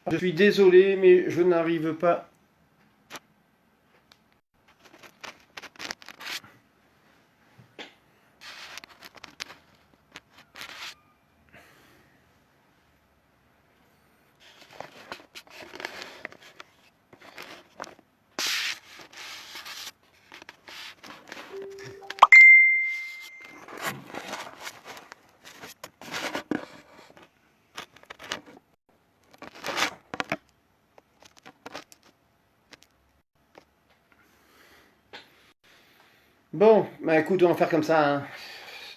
Je suis désolé, mais je n'arrive pas. Bon, bah écoute, on va faire comme ça, hein.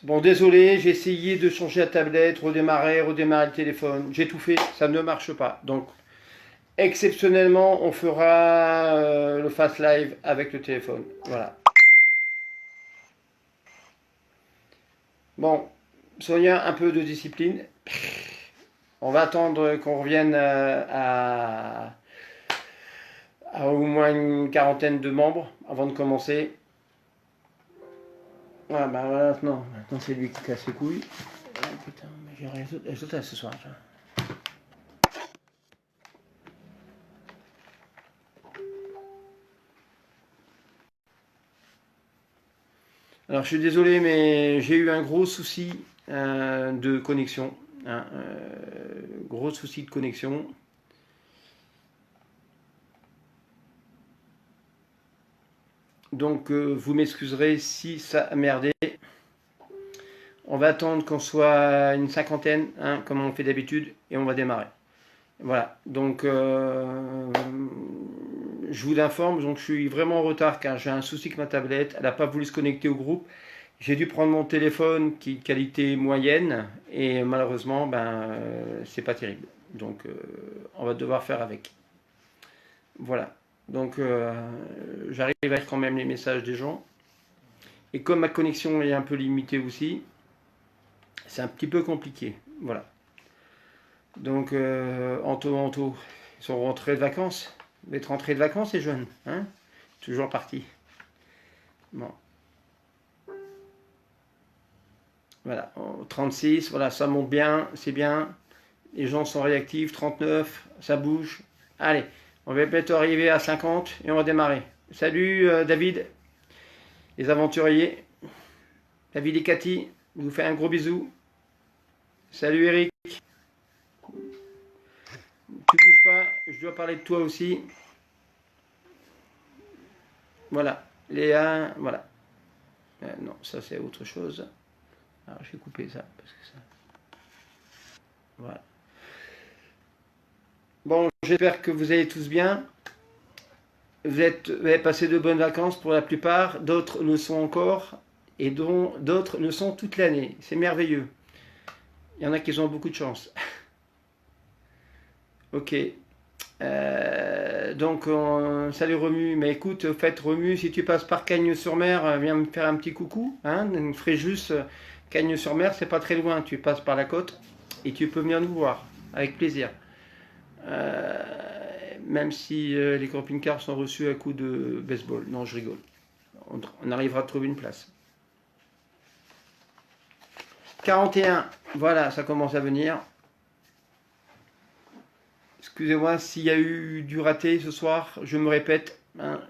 Bon, désolé, j'ai essayé de changer la tablette, redémarrer le téléphone. J'ai tout fait, ça ne marche pas. Donc, exceptionnellement, on fera le Fast Live avec le téléphone. Voilà. Bon, Sonia, un peu de discipline. On va attendre qu'on revienne à au moins une quarantaine de membres avant de commencer. Ah bah voilà, non, maintenant c'est lui qui casse les couilles. Ah, putain, mais j'ai résultat ce soir. Alors je suis désolé, mais j'ai eu un gros souci de connexion. Hein, gros souci de connexion. Donc vous m'excuserez si ça a merdé. On va attendre qu'on soit une cinquantaine, hein, comme on fait d'habitude, et on va démarrer. Voilà, donc je vous informe, donc je suis vraiment en retard car j'ai un souci avec ma tablette, elle n'a pas voulu se connecter au groupe. J'ai dû prendre mon téléphone qui est de qualité moyenne et malheureusement, c'est pas terrible. Donc on va devoir faire avec. Voilà, donc j'arrive à lire quand même les messages des gens. Et comme ma connexion est un peu limitée aussi, c'est un petit peu compliqué. Voilà. Donc, Anto, ils sont rentrés de vacances. Vous êtes rentrés de vacances, les jeunes, hein? Toujours partis. Bon. Voilà. 36, voilà, ça monte bien, c'est bien. Les gens sont réactifs. 39, ça bouge. Allez, on va bientôt arriver à 50 et on va démarrer. Salut David, les aventuriers. David et Cathy, je vous fais un gros bisou. Salut Eric. Tu bouges pas, je dois parler de toi aussi. Voilà. Léa, voilà. Non, ça c'est autre chose. Alors je vais couper ça parce que ça. Voilà. Bon, j'espère que vous allez tous bien. Vous avez passé de bonnes vacances pour la plupart. D'autres le sont encore et d'autres le sont toute l'année. C'est merveilleux. Il y en a qui ont beaucoup de chance. Ok. Donc, salut Romu. Mais écoute, au fait, Romu, si tu passes par Cagnes-sur-Mer, viens me faire un petit coucou. Hein, Fréjus, Cagnes-sur-Mer, c'est pas très loin. Tu passes par la côte et tu peux venir nous voir avec plaisir. Euh, Même si les camping-cars sont reçus à coups de baseball. Non, je rigole. On arrivera à trouver une place. 41, voilà, ça commence à venir. Excusez-moi s'il y a eu du raté ce soir, je me répète. Hein.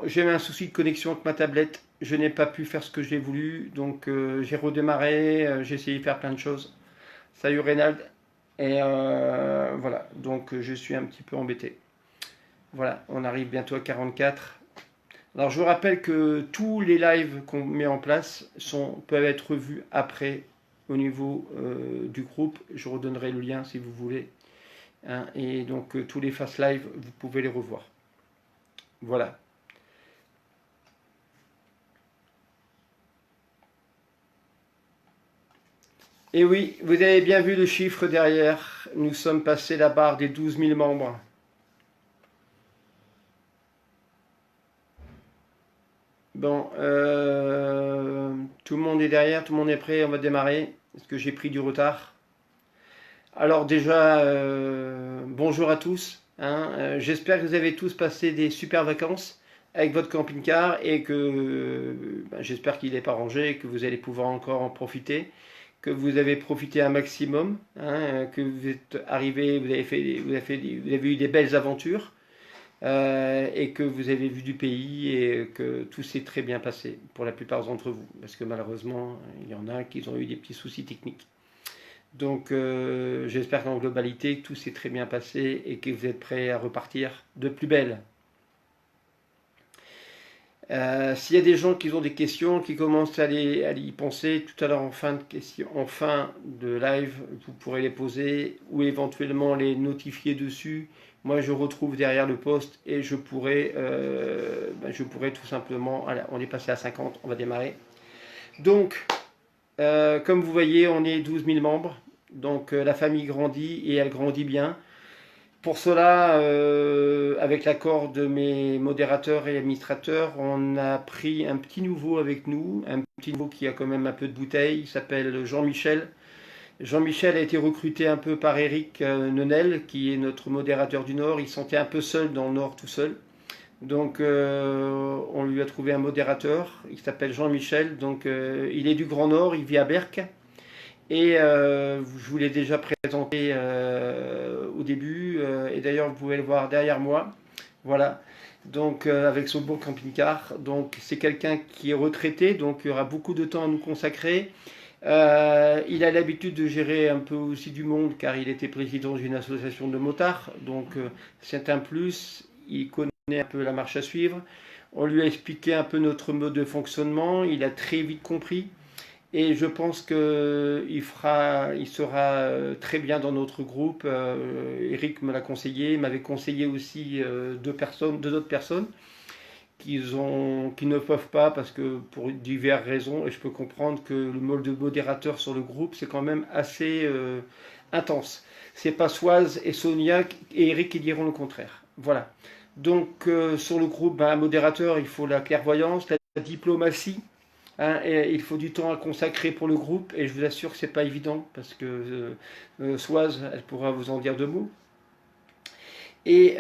J'ai eu un souci de connexion avec ma tablette. Je n'ai pas pu faire ce que j'ai voulu, donc j'ai redémarré, j'ai essayé de faire plein de choses. Salut Reynald. Et voilà, donc je suis un petit peu embêté. Voilà, on arrive bientôt à 44. Alors je vous rappelle que tous les lives qu'on met en place peuvent être vus après au niveau du groupe. Je redonnerai le lien si vous voulez. Hein, et donc tous les fast live, vous pouvez les revoir. Voilà. Et oui, vous avez bien vu le chiffre derrière. Nous sommes passés la barre des 12 000 membres. Bon, tout le monde est derrière, tout le monde est prêt, on va démarrer. Est-ce que j'ai pris du retard? Alors déjà, bonjour à tous. Hein, j'espère que vous avez tous passé des super vacances avec votre camping-car et que j'espère qu'il n'est pas rangé et que vous allez pouvoir encore en profiter. que vous avez profité un maximum, hein, que vous êtes arrivé, vous avez eu des belles aventures, et que vous avez vu du pays et que tout s'est très bien passé pour la plupart d'entre vous, parce que malheureusement, il y en a qui ont eu des petits soucis techniques. Donc j'espère qu'en globalité, tout s'est très bien passé et que vous êtes prêts à repartir de plus belle. S'il y a des gens qui ont des questions, qui commencent à y penser, tout à l'heure en fin de live, vous pourrez les poser ou éventuellement les notifier dessus. Moi, je retrouve derrière le post et je pourrais tout simplement... Allez, on est passé à 50, on va démarrer. Donc, comme vous voyez, on est 12 000 membres. Donc, la famille grandit et elle grandit bien. Pour cela, avec l'accord de mes modérateurs et administrateurs, on a pris un petit nouveau avec nous, un petit nouveau qui a quand même un peu de bouteille, il s'appelle Jean-Michel. Jean-Michel a été recruté un peu par Eric Nenel, qui est notre modérateur du Nord. Il se sentait un peu seul dans le Nord, tout seul. Donc on lui a trouvé un modérateur, il s'appelle Jean-Michel, donc il est du Grand Nord, il vit à Berck. Et je vous l'ai déjà présenté au début, et d'ailleurs vous pouvez le voir derrière moi. Voilà, donc avec son beau camping-car. Donc c'est quelqu'un qui est retraité, donc il y aura beaucoup de temps à nous consacrer. Il a l'habitude de gérer un peu aussi du monde, car il était président d'une association de motards, donc c'est un plus. Il connaît un peu la marche à suivre. On lui a expliqué un peu notre mode de fonctionnement, il a très vite compris. Et je pense qu'il sera très bien dans notre groupe. Eric me l'a conseillé, il m'avait conseillé aussi deux autres personnes qui ne peuvent pas parce que pour diverses raisons. Et je peux comprendre que le mode de modérateur sur le groupe, c'est quand même assez intense. C'est pas Soise et Sonia et Eric qui diront le contraire. Voilà. Donc sur le groupe, un modérateur, il faut la clairvoyance, la diplomatie. Hein, et il faut du temps à consacrer pour le groupe et je vous assure que c'est pas évident parce que Soise, elle pourra vous en dire deux mots. Et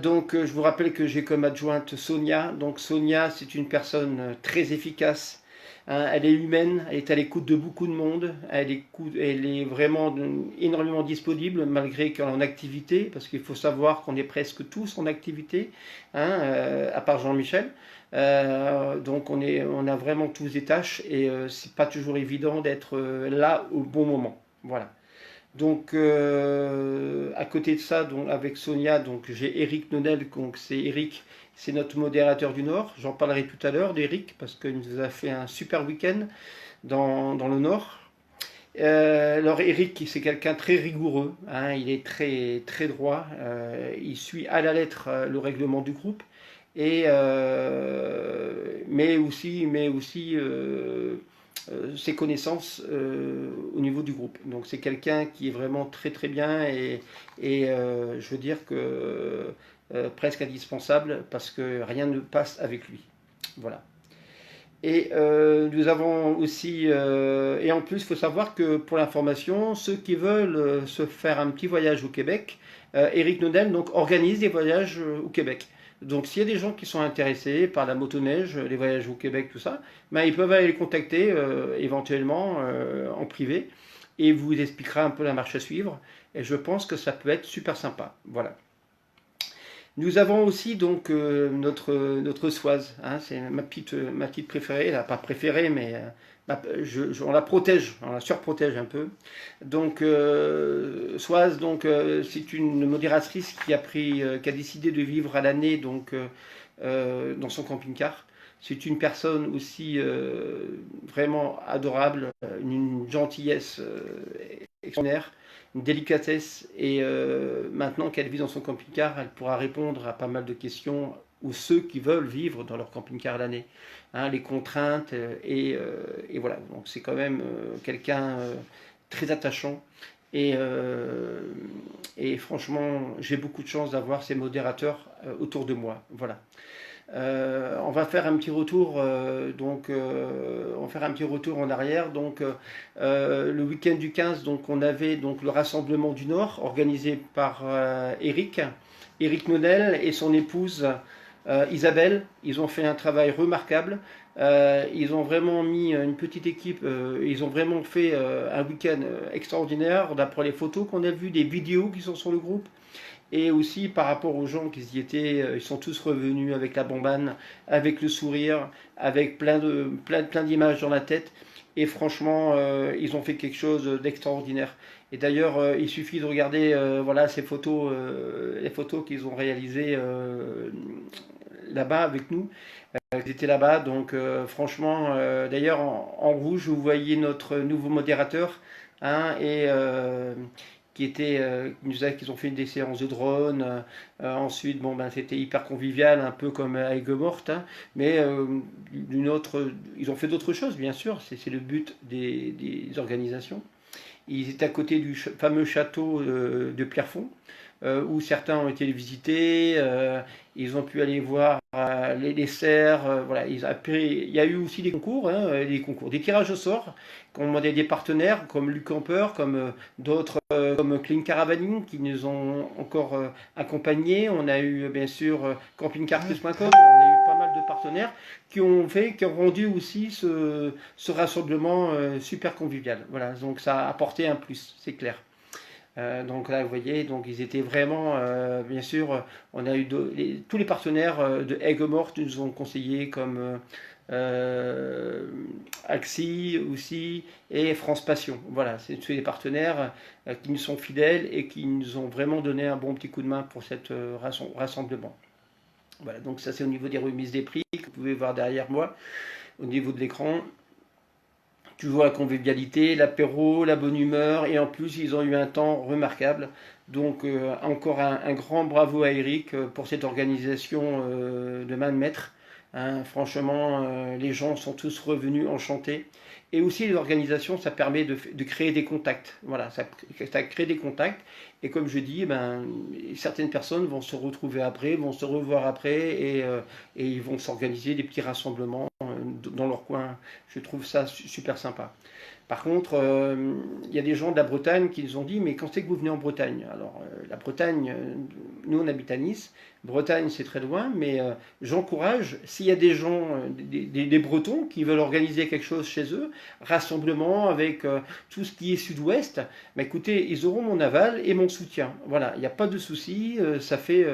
donc je vous rappelle que j'ai comme adjointe Sonia. Donc Sonia, c'est une personne très efficace. Hein, elle est humaine, elle est à l'écoute de beaucoup de monde. Elle est vraiment énormément disponible malgré qu'elle est en activité, parce qu'il faut savoir qu'on est presque tous en activité, hein, à part Jean-Michel. Donc on a vraiment tous des tâches et c'est pas toujours évident d'être là au bon moment. Voilà. Donc à côté de ça, donc avec Sonia, donc j'ai Eric Nonel, donc c'est Eric, c'est notre modérateur du Nord. J'en parlerai tout à l'heure d'Eric parce qu'il nous a fait un super week-end dans le Nord. Alors Eric, c'est quelqu'un très rigoureux, hein, il est très très droit, il suit à la lettre le règlement du groupe et mais aussi ses connaissances au niveau du groupe. Donc c'est quelqu'un qui est vraiment très très bien et je veux dire que presque indispensable parce que rien ne passe avec lui. Voilà. Et nous avons aussi, et en plus, il faut savoir que pour l'information, ceux qui veulent se faire un petit voyage au Québec, Eric Nodel donc organise des voyages au Québec. Donc s'il y a des gens qui sont intéressés par la motoneige, les voyages au Québec, tout ça, ben, ils peuvent aller les contacter éventuellement en privé et il vous expliquera un peu la marche à suivre. Et je pense que ça peut être super sympa. Voilà. Nous avons aussi donc notre Soise, hein, c'est ma petite préférée, là, pas préférée, mais on la protège, on la surprotège un peu. Donc Soise, donc c'est une modératrice qui a décidé de vivre à l'année donc dans son camping-car. C'est une personne aussi vraiment adorable, une gentillesse extraordinaire, une délicatesse. Et maintenant qu'elle vit dans son camping-car, elle pourra répondre à pas mal de questions ou ceux qui veulent vivre dans leur camping-car l'année. Hein, les contraintes et voilà. Donc c'est quand même quelqu'un très attachant. Et franchement, j'ai beaucoup de chance d'avoir ces modérateurs autour de moi. Voilà. On va faire un petit retour, on va faire un petit retour en arrière. Donc, le week-end du 15, donc on avait donc le rassemblement du Nord organisé par Eric Nodel et son épouse Isabelle, ils ont fait un travail remarquable. Ils ont vraiment mis une petite équipe, ils ont vraiment fait un week-end extraordinaire d'après les photos qu'on a vues, des vidéos qui sont sur le groupe. Et aussi par rapport aux gens qui y étaient, ils sont tous revenus avec la bombane, avec le sourire, avec plein d'images dans la tête. Et franchement, ils ont fait quelque chose d'extraordinaire. Et d'ailleurs, il suffit de regarder voilà, ces photos, les photos qu'ils ont réalisées là-bas avec nous. Ils étaient là-bas, donc franchement, d'ailleurs en rouge, vous voyez notre nouveau modérateur, hein, et qui était, qu'ils ont fait des séances de drone. Ensuite, bon, ben, c'était hyper convivial, un peu comme à Aigues-Mortes, hein, mais ils ont fait d'autres choses, bien sûr, c'est le but des organisations. Ils étaient à côté du fameux château de Pierrefonds, où certains ont été visités, ils ont pu aller voir les cerfs, voilà. Il y a eu aussi des concours, des tirages au sort, qu'on demandait des partenaires comme Luc Camper, comme d'autres, comme Clean Caravaning, qui nous ont encore accompagnés. On a eu bien sûr campingcarplus.com, on a eu pas mal de partenaires qui ont rendu aussi ce rassemblement super convivial. Voilà, donc ça a apporté un plus, c'est clair. Donc là, vous voyez, donc ils étaient vraiment, bien sûr, on a eu tous les partenaires de Aigues-Mortes nous ont conseillé, comme Axi aussi et France Passion. Voilà, c'est tous les partenaires qui nous sont fidèles et qui nous ont vraiment donné un bon petit coup de main pour cet rassemblement. Voilà, donc ça c'est au niveau des remises des prix que vous pouvez voir derrière moi, au niveau de l'écran. Toujours la convivialité, l'apéro, la bonne humeur, et en plus ils ont eu un temps remarquable. Donc encore un grand bravo à Eric pour cette organisation de main de maître. Hein, franchement, les gens sont tous revenus enchantés. Et aussi l'organisation, ça permet de créer des contacts. Voilà, ça crée des contacts. Et comme je dis, ben, certaines personnes vont se retrouver après, vont se revoir après, et ils vont s'organiser des petits rassemblements dans leur coin. Je trouve ça super sympa. Par contre, il y a des gens de la Bretagne qui nous ont dit, mais quand c'est que vous venez en Bretagne? Alors, la Bretagne, nous on habite à Nice. Bretagne, c'est très loin, mais j'encourage, s'il y a des gens, des Bretons qui veulent organiser quelque chose chez eux, rassemblement avec tout ce qui est sud-ouest, bah, écoutez, ils auront mon aval et mon soutien. Voilà, il n'y a pas de souci, ça fait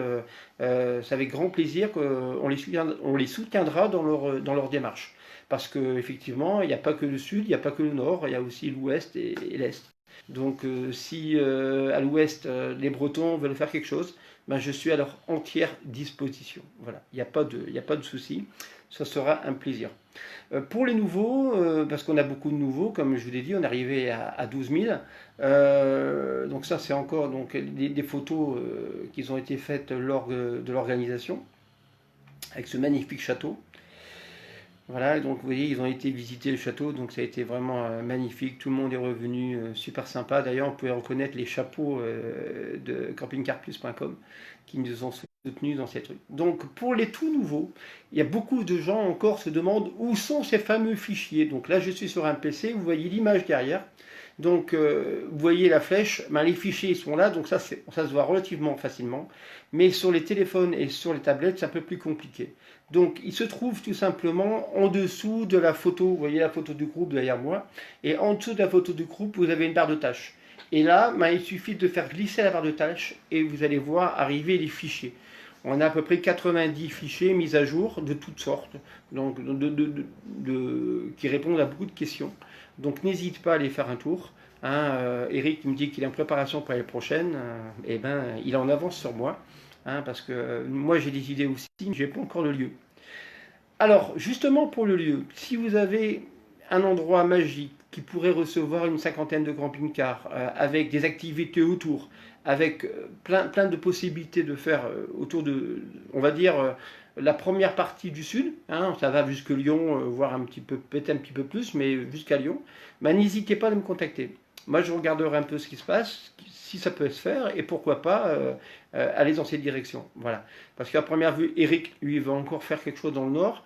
grand plaisir qu'on les soutiendra dans leur démarche. Parce qu'effectivement, il n'y a pas que le sud, il n'y a pas que le nord, il y a aussi l'ouest et l'est. Donc si à l'ouest, les Bretons veulent faire quelque chose, ben, je suis à leur entière disposition. Voilà, il n'y a pas de souci, ça sera un plaisir. Pour les nouveaux, parce qu'on a beaucoup de nouveaux, comme je vous l'ai dit, on est arrivé à 12 000. Donc ça, c'est encore donc, des photos qui ont été faites lors de l'organisation, avec ce magnifique château. Voilà, donc vous voyez, ils ont été visiter le château, donc ça a été vraiment magnifique. Tout le monde est revenu, super sympa. D'ailleurs, on pouvait reconnaître les chapeaux de campingcarplus.com qui nous ont soutenus dans ces trucs. Donc, pour les tout nouveaux, il y a beaucoup de gens encore se demandent où sont ces fameux fichiers. Donc là, je suis sur un PC, vous voyez l'image derrière. Donc, vous voyez la flèche, ben, les fichiers sont là, donc ça se voit relativement facilement. Mais sur les téléphones et sur les tablettes, c'est un peu plus compliqué. Donc, il se trouve tout simplement en dessous de la photo. Vous voyez la photo du groupe derrière moi. Et en dessous de la photo du groupe, vous avez une barre de tâches. Et là, ben, il suffit de faire glisser la barre de tâches et vous allez voir arriver les fichiers. On a à peu près 90 fichiers mis à jour de toutes sortes, donc qui répondent à beaucoup de questions. Donc n'hésite pas à aller faire un tour. Hein, Eric me dit qu'il est en préparation pour l'année prochaine. Et ben, il est en avance sur moi. Hein, parce que moi j'ai des idées aussi, mais je n'ai pas encore le lieu. Alors, justement pour le lieu, si vous avez un endroit magique qui pourrait recevoir une cinquantaine de camping-cars, avec des activités autour, avec plein de possibilités de faire autour de, on va dire, la première partie du sud, hein, ça va jusque Lyon, voire un petit peu, peut-être un petit peu plus, mais jusqu'à Lyon, bah, n'hésitez pas à me contacter. Moi, je regarderai un peu ce qui se passe, si ça peut se faire, et pourquoi pas aller dans cette direction. Voilà. Parce qu'à première vue, Eric, lui, va encore faire quelque chose dans le nord.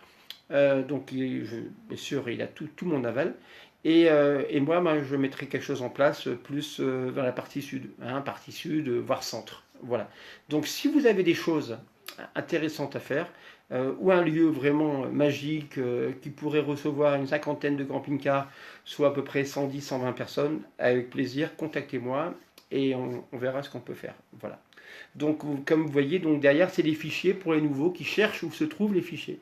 Donc, bien sûr, il a tout mon aval. Et moi, ben, je mettrai quelque chose en place plus vers la partie sud, hein, voire centre. Voilà. Donc, si vous avez des choses intéressante à faire, ou un lieu vraiment magique qui pourrait recevoir une cinquantaine de camping-cars, soit à peu près 110-120 personnes, avec plaisir, contactez-moi et on verra ce qu'on peut faire. Voilà. Donc, comme vous voyez, donc derrière, c'est des fichiers pour les nouveaux qui cherchent où se trouvent les fichiers.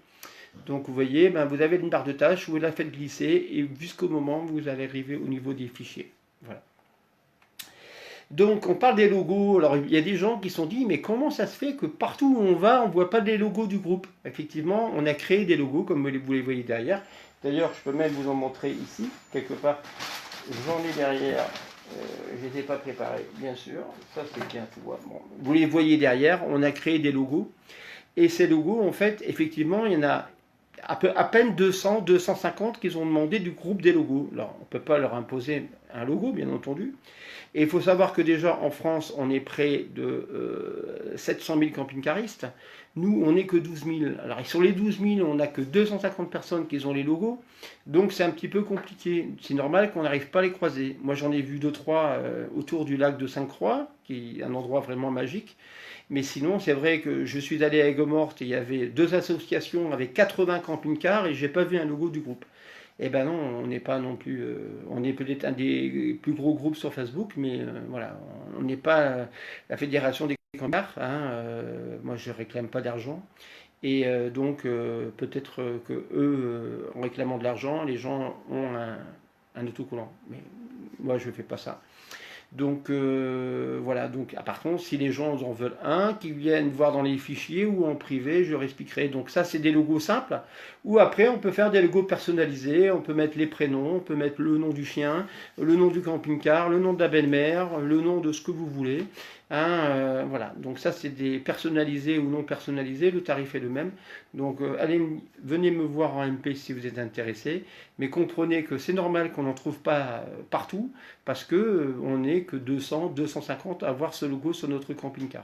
Donc, vous voyez, ben, vous avez une barre de tâches, vous la faites glisser et jusqu'au moment où vous allez arriver au niveau des fichiers. Voilà. Donc, on parle des logos. Alors, il y a des gens qui se sont dit, mais comment ça se fait que partout où on va, on ne voit pas les logos du groupe? Effectivement, on a créé des logos, comme vous les voyez derrière. D'ailleurs, je peux même vous en montrer ici, quelque part. J'en ai derrière. Je n'étais pas préparé, bien sûr. Ça, c'est bien. Bon, vous les voyez derrière. On a créé des logos. Et ces logos, en fait, effectivement, il y en a à peine 200, 250 qui ont demandé du groupe des logos. Alors, on ne peut pas leur imposer un logo, bien entendu. Et il faut savoir que déjà en France, on est près de 700 000 camping-caristes. Nous, on n'est que 12 000. Alors sur les 12 000, on n'a que 250 personnes qui ont les logos. Donc c'est un petit peu compliqué. C'est normal qu'on n'arrive pas à les croiser. Moi, j'en ai vu 2-3 autour du lac de Sainte-Croix, qui est un endroit vraiment magique. Mais sinon, c'est vrai que je suis allé à Aigues-Mortes et il y avait 2 associations avec 80 camping-cars et je n'ai pas vu un logo du groupe. Eh ben non, on n'est pas non plus. On est peut-être un des plus gros groupes sur Facebook, mais voilà, on n'est pas la fédération des camping-cars. Hein, moi, je réclame pas d'argent. Et donc, peut-être que eux, en réclamant de l'argent, les gens ont un autocollant. Mais moi, je ne fais pas ça. Donc voilà, donc par contre, si les gens en veulent un, qu'ils viennent voir dans les fichiers ou en privé, je leur expliquerai. Donc ça, c'est des logos simples. Ou après, on peut faire des logos personnalisés, on peut mettre les prénoms, on peut mettre le nom du chien, le nom du camping-car, le nom de la belle-mère, le nom de ce que vous voulez. Hein, voilà, donc ça c'est des personnalisés ou non personnalisés, le tarif est le même. Donc allez, venez me voir en MP si vous êtes intéressé, mais comprenez que c'est normal qu'on n'en trouve pas partout, parce que on n'est que 200, 250 à avoir ce logo sur notre camping-car.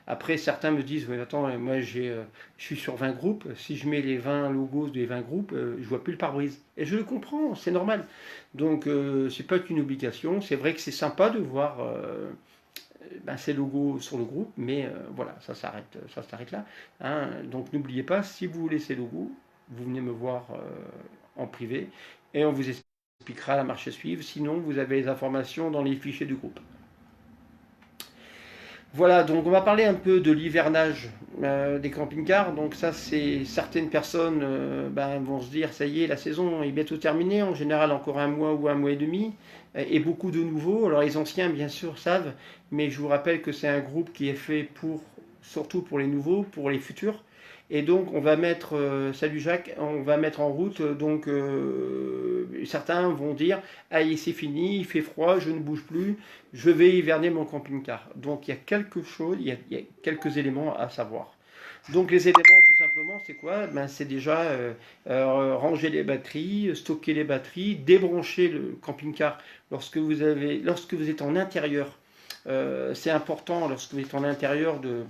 Après, certains me disent, oui, attends, moi je suis sur 20 groupes, si je mets les 20 logos des 20 groupes, je vois plus le pare-brise. Et je le comprends, c'est normal. Donc c'est pas qu'une obligation, c'est vrai que c'est sympa de voir ces logos sur le groupe, mais voilà, ça s'arrête là. Hein. Donc n'oubliez pas, si vous voulez ces logos, vous venez me voir en privé et on vous expliquera la marche à suivre. Sinon, vous avez les informations dans les fichiers du groupe. Voilà, donc on va parler un peu de l'hivernage des camping-cars. Donc ça, c'est certaines personnes vont se dire, ça y est, la saison est bientôt terminée. En général, encore un mois ou un mois et demi. Et beaucoup de nouveaux. Alors les anciens, bien sûr, savent. Mais je vous rappelle que c'est un groupe qui est fait surtout pour les nouveaux, pour les futurs. Et donc on va mettre, salut Jacques, on va mettre en route, donc certains vont dire, allez c'est fini, il fait froid, je ne bouge plus, je vais hiverner mon camping-car. Donc il y a quelque chose, il y a quelques éléments à savoir. Donc les éléments tout simplement c'est quoi? C'est déjà ranger les batteries, stocker les batteries, débrancher le camping-car lorsque vous êtes en intérieur. C'est important lorsque vous êtes en intérieur de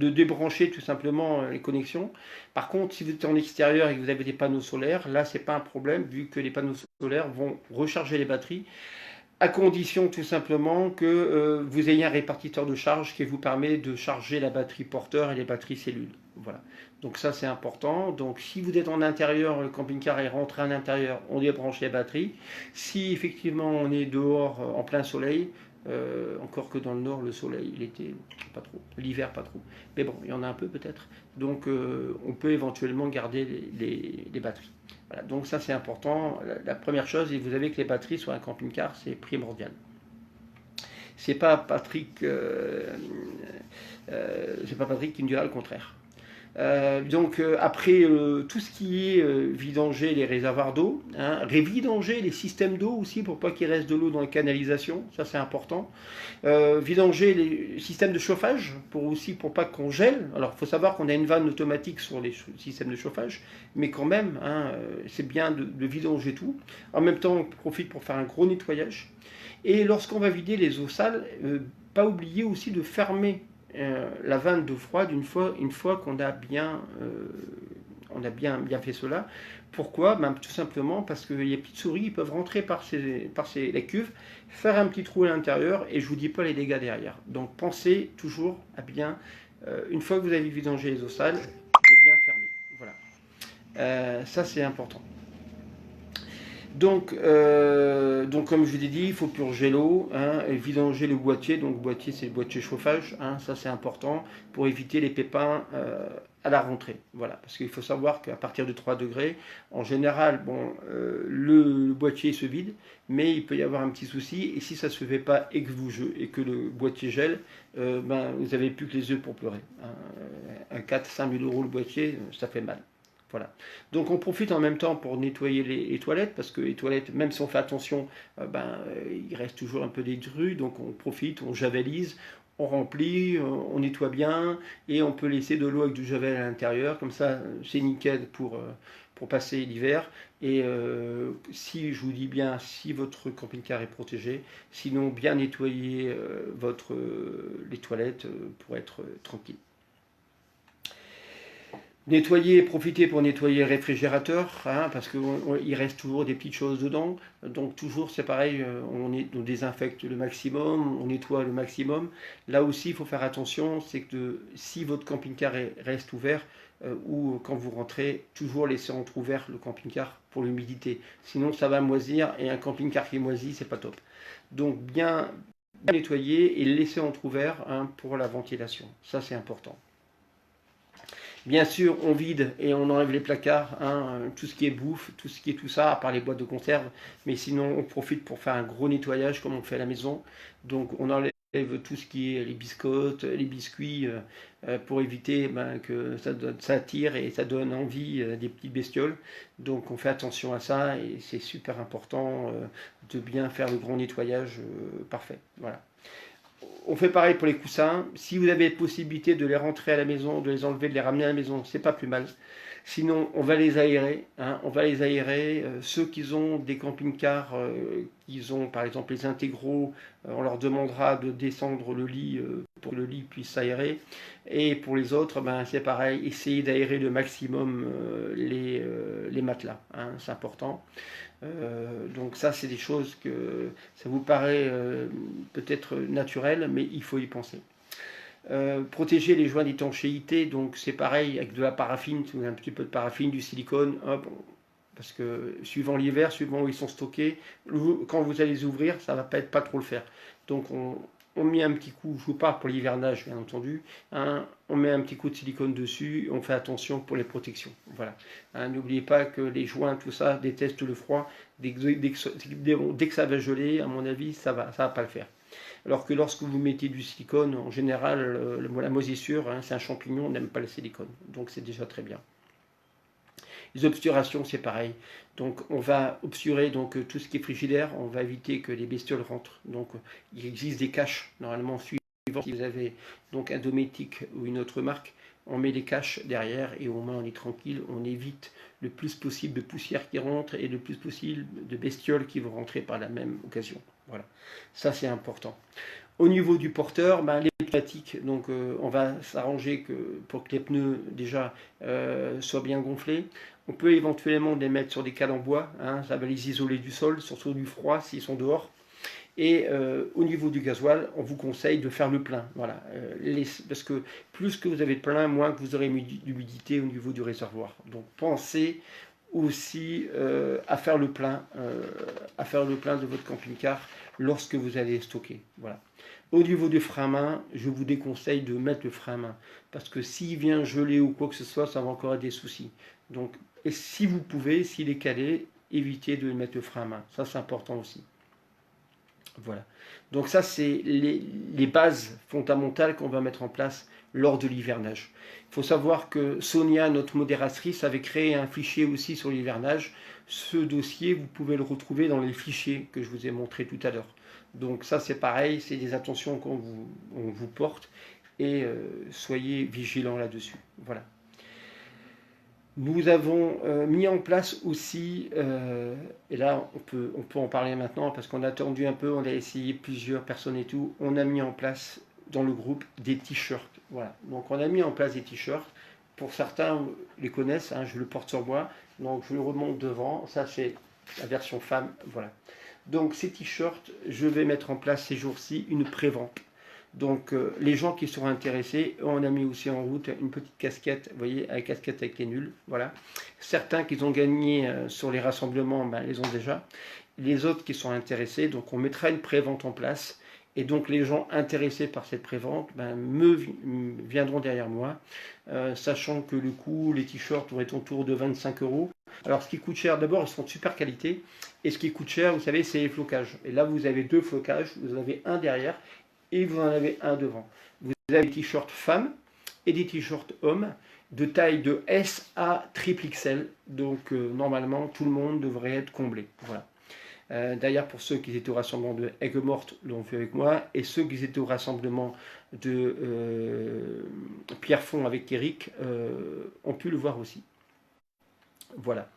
débrancher tout simplement les connexions. Par contre, si vous êtes en extérieur et que vous avez des panneaux solaires, là, c'est pas un problème vu que les panneaux solaires vont recharger les batteries à condition tout simplement que vous ayez un répartiteur de charge qui vous permet de charger la batterie porteur et les batteries cellules. Voilà. Donc ça c'est important. Donc si vous êtes en intérieur, le camping-car est rentré à l'intérieur, on débranche les batteries. Si effectivement on est dehors en plein soleil, encore que dans le nord le soleil, l'été pas trop, l'hiver pas trop. Mais bon, il y en a un peu peut-être. Donc on peut éventuellement garder les batteries. Voilà, donc ça c'est important. La première chose, et vous savez que les batteries sur un camping-car, c'est primordial. C'est pas Patrick qui me dira le contraire. Après tout ce qui est vidanger les réservoirs d'eau, vidanger les systèmes d'eau aussi pour pas qu'il reste de l'eau dans les canalisations, ça c'est important. Vidanger les systèmes de chauffage pour pas qu'on gèle. Alors il faut savoir qu'on a une vanne automatique sur les systèmes de chauffage, mais quand même c'est bien de vidanger tout. En même temps on profite pour faire un gros nettoyage. Et lorsqu'on va vider les eaux sales, pas oublier aussi de fermer la vanne d'eau froide une fois qu'on a bien on a bien fait cela. Pourquoi? Ben, tout simplement parce que les petites souris ils peuvent rentrer la cuve, faire un petit trou à l'intérieur et je vous dis pas les dégâts derrière. Donc pensez toujours à bien, une fois que vous avez vidangé les eaux sales, de bien fermer. Voilà. Ça c'est important. Donc comme je vous l'ai dit, il faut purger l'eau, hein, et vidanger le boîtier. Donc, le boîtier, c'est le boîtier chauffage, hein, ça c'est important pour éviter les pépins à la rentrée. Voilà, parce qu'il faut savoir qu'à partir de 3 degrés, en général, bon, le boîtier se vide, mais il peut y avoir un petit souci. Et si ça ne se fait pas et que le boîtier gèle, ben, vous n'avez plus que les yeux pour pleurer. Hein. Un 4-5 000 euros le boîtier, ça fait mal. Voilà. Donc on profite en même temps pour nettoyer les toilettes, parce que les toilettes, même si on fait attention, il reste toujours un peu des drues, donc on profite, on javelise, on remplit, on nettoie bien, et on peut laisser de l'eau avec du javel à l'intérieur, comme ça c'est nickel pour passer l'hiver. Et si, je vous dis bien, si votre camping-car est protégé, sinon bien nettoyer les toilettes pour être tranquille. Nettoyer, profiter pour nettoyer le réfrigérateur, hein, parce qu'il reste toujours des petites choses dedans. Donc toujours c'est pareil, on désinfecte le maximum, on nettoie le maximum. Là aussi il faut faire attention, c'est que si votre camping-car reste ouvert, ou quand vous rentrez, toujours laisser entrouvert le camping-car pour l'humidité. Sinon ça va moisir, et un camping-car qui est moisi, c'est pas top. Donc bien nettoyer et laisser entrouvert, hein, pour la ventilation. Ça c'est important. Bien sûr, on vide et on enlève les placards, hein, tout ce qui est bouffe, tout ce qui est tout ça, à part les boîtes de conserve. Mais sinon, on profite pour faire un gros nettoyage comme on fait à la maison. Donc, on enlève tout ce qui est les biscottes, les biscuits, pour éviter que ça attire et ça donne envie des petites bestioles. Donc, on fait attention à ça et c'est super important de bien faire le grand nettoyage parfait. Voilà. On fait pareil pour les coussins. Si vous avez la possibilité de les rentrer à la maison, de les enlever, de les ramener à la maison, c'est pas plus mal. Sinon, on va les aérer. Hein, on va les aérer. Ceux qui ont des camping-cars, qui ont par exemple les intégraux, on leur demandera de descendre le lit pour que le lit puisse s'aérer. Et pour les autres, c'est pareil. Essayez d'aérer le maximum les matelas. Hein, c'est important. Donc ça, c'est des choses que ça vous paraît peut-être naturel, mais il faut y penser. Protéger les joints d'étanchéité, donc c'est pareil avec de la paraffine, un petit peu de paraffine, du silicone, hop, parce que suivant l'hiver, suivant où ils sont stockés, quand vous allez les ouvrir, ça ne va pas trop le faire. Donc on met un petit coup, je vous parle pour l'hivernage bien entendu, hein, on met un petit coup de silicone dessus, on fait attention pour les protections. Voilà. Hein, n'oubliez pas que les joints, tout ça, détestent le froid. Dès que ça va geler, à mon avis, ça va pas le faire. Alors que lorsque vous mettez du silicone, en général, la moisissure, hein, c'est un champignon, on n'aime pas le silicone. Donc c'est déjà très bien. Les obturations, c'est pareil. Donc on va obturer tout ce qui est frigidaire, on va éviter que les bestioles rentrent. Donc il existe des caches, normalement suivant si vous avez donc un Dometic ou une autre marque, on met les caches derrière et au moins on est tranquille, on évite le plus possible de poussière qui rentre et le plus possible de bestioles qui vont rentrer par la même occasion. Voilà, ça c'est important. Au niveau du porteur, les pneumatiques, donc on va s'arranger pour que les pneus déjà soient bien gonflés. On peut éventuellement les mettre sur des cales en bois, hein, ça va les isoler du sol, surtout du froid s'ils sont dehors. Et au niveau du gasoil, on vous conseille de faire le plein. Voilà, parce que plus que vous avez de plein, moins que vous aurez d'humidité au niveau du réservoir. Donc pensez aussi à faire le plein de votre camping-car lorsque vous allez stocker. Voilà. Au niveau du frein à main, je vous déconseille de mettre le frein à main parce que s'il vient geler ou quoi que ce soit, ça va encore avoir des soucis. Donc, et si vous pouvez, s'il est calé, évitez de mettre le frein à main. Ça, c'est important aussi. Voilà. Donc ça, c'est les bases fondamentales qu'on va mettre en place lors de l'hivernage. Il faut savoir que Sonia, notre modératrice, avait créé un fichier aussi sur l'hivernage. Ce dossier, vous pouvez le retrouver dans les fichiers que je vous ai montré tout à l'heure. Donc ça, c'est pareil, c'est des attentions qu'on vous porte et soyez vigilants là-dessus. Voilà. Nous avons mis en place aussi, et là on peut en parler maintenant parce qu'on a attendu un peu, on a essayé plusieurs personnes et tout, on a mis en place dans le groupe des t-shirts. Voilà. Donc on a mis en place des t-shirts pour certains les connaissent, hein, je le porte sur moi, donc je le remonte devant, ça c'est la version femme, voilà. Donc ces t-shirts, je vais mettre en place ces jours-ci une pré-vente. Donc les gens qui sont intéressés, on a mis aussi en route une petite casquette, vous voyez, la casquette avec les nuls, voilà. Certains qui ont gagné sur les rassemblements, ben, les ont déjà. Les autres qui sont intéressés, donc on mettra une pré-vente en place. Et donc les gens intéressés par cette pré-vente ben, viendront derrière moi, sachant que le coût, les t-shirts vont être autour de 25 euros. Alors ce qui coûte cher, d'abord ils sont de super qualité, et ce qui coûte cher, vous savez, c'est les flocages. Et là vous avez deux flocages, vous en avez un derrière, et vous en avez un devant. Vous avez des t-shirts femmes et des t-shirts hommes, de taille de S à triple XL, donc normalement tout le monde devrait être comblé. Voilà. D'ailleurs, pour ceux qui étaient au rassemblement de Aigues-Mortes, l'ont fait avec moi, et ceux qui étaient au rassemblement de Pierrefonds avec Eric ont pu le voir aussi. Voilà.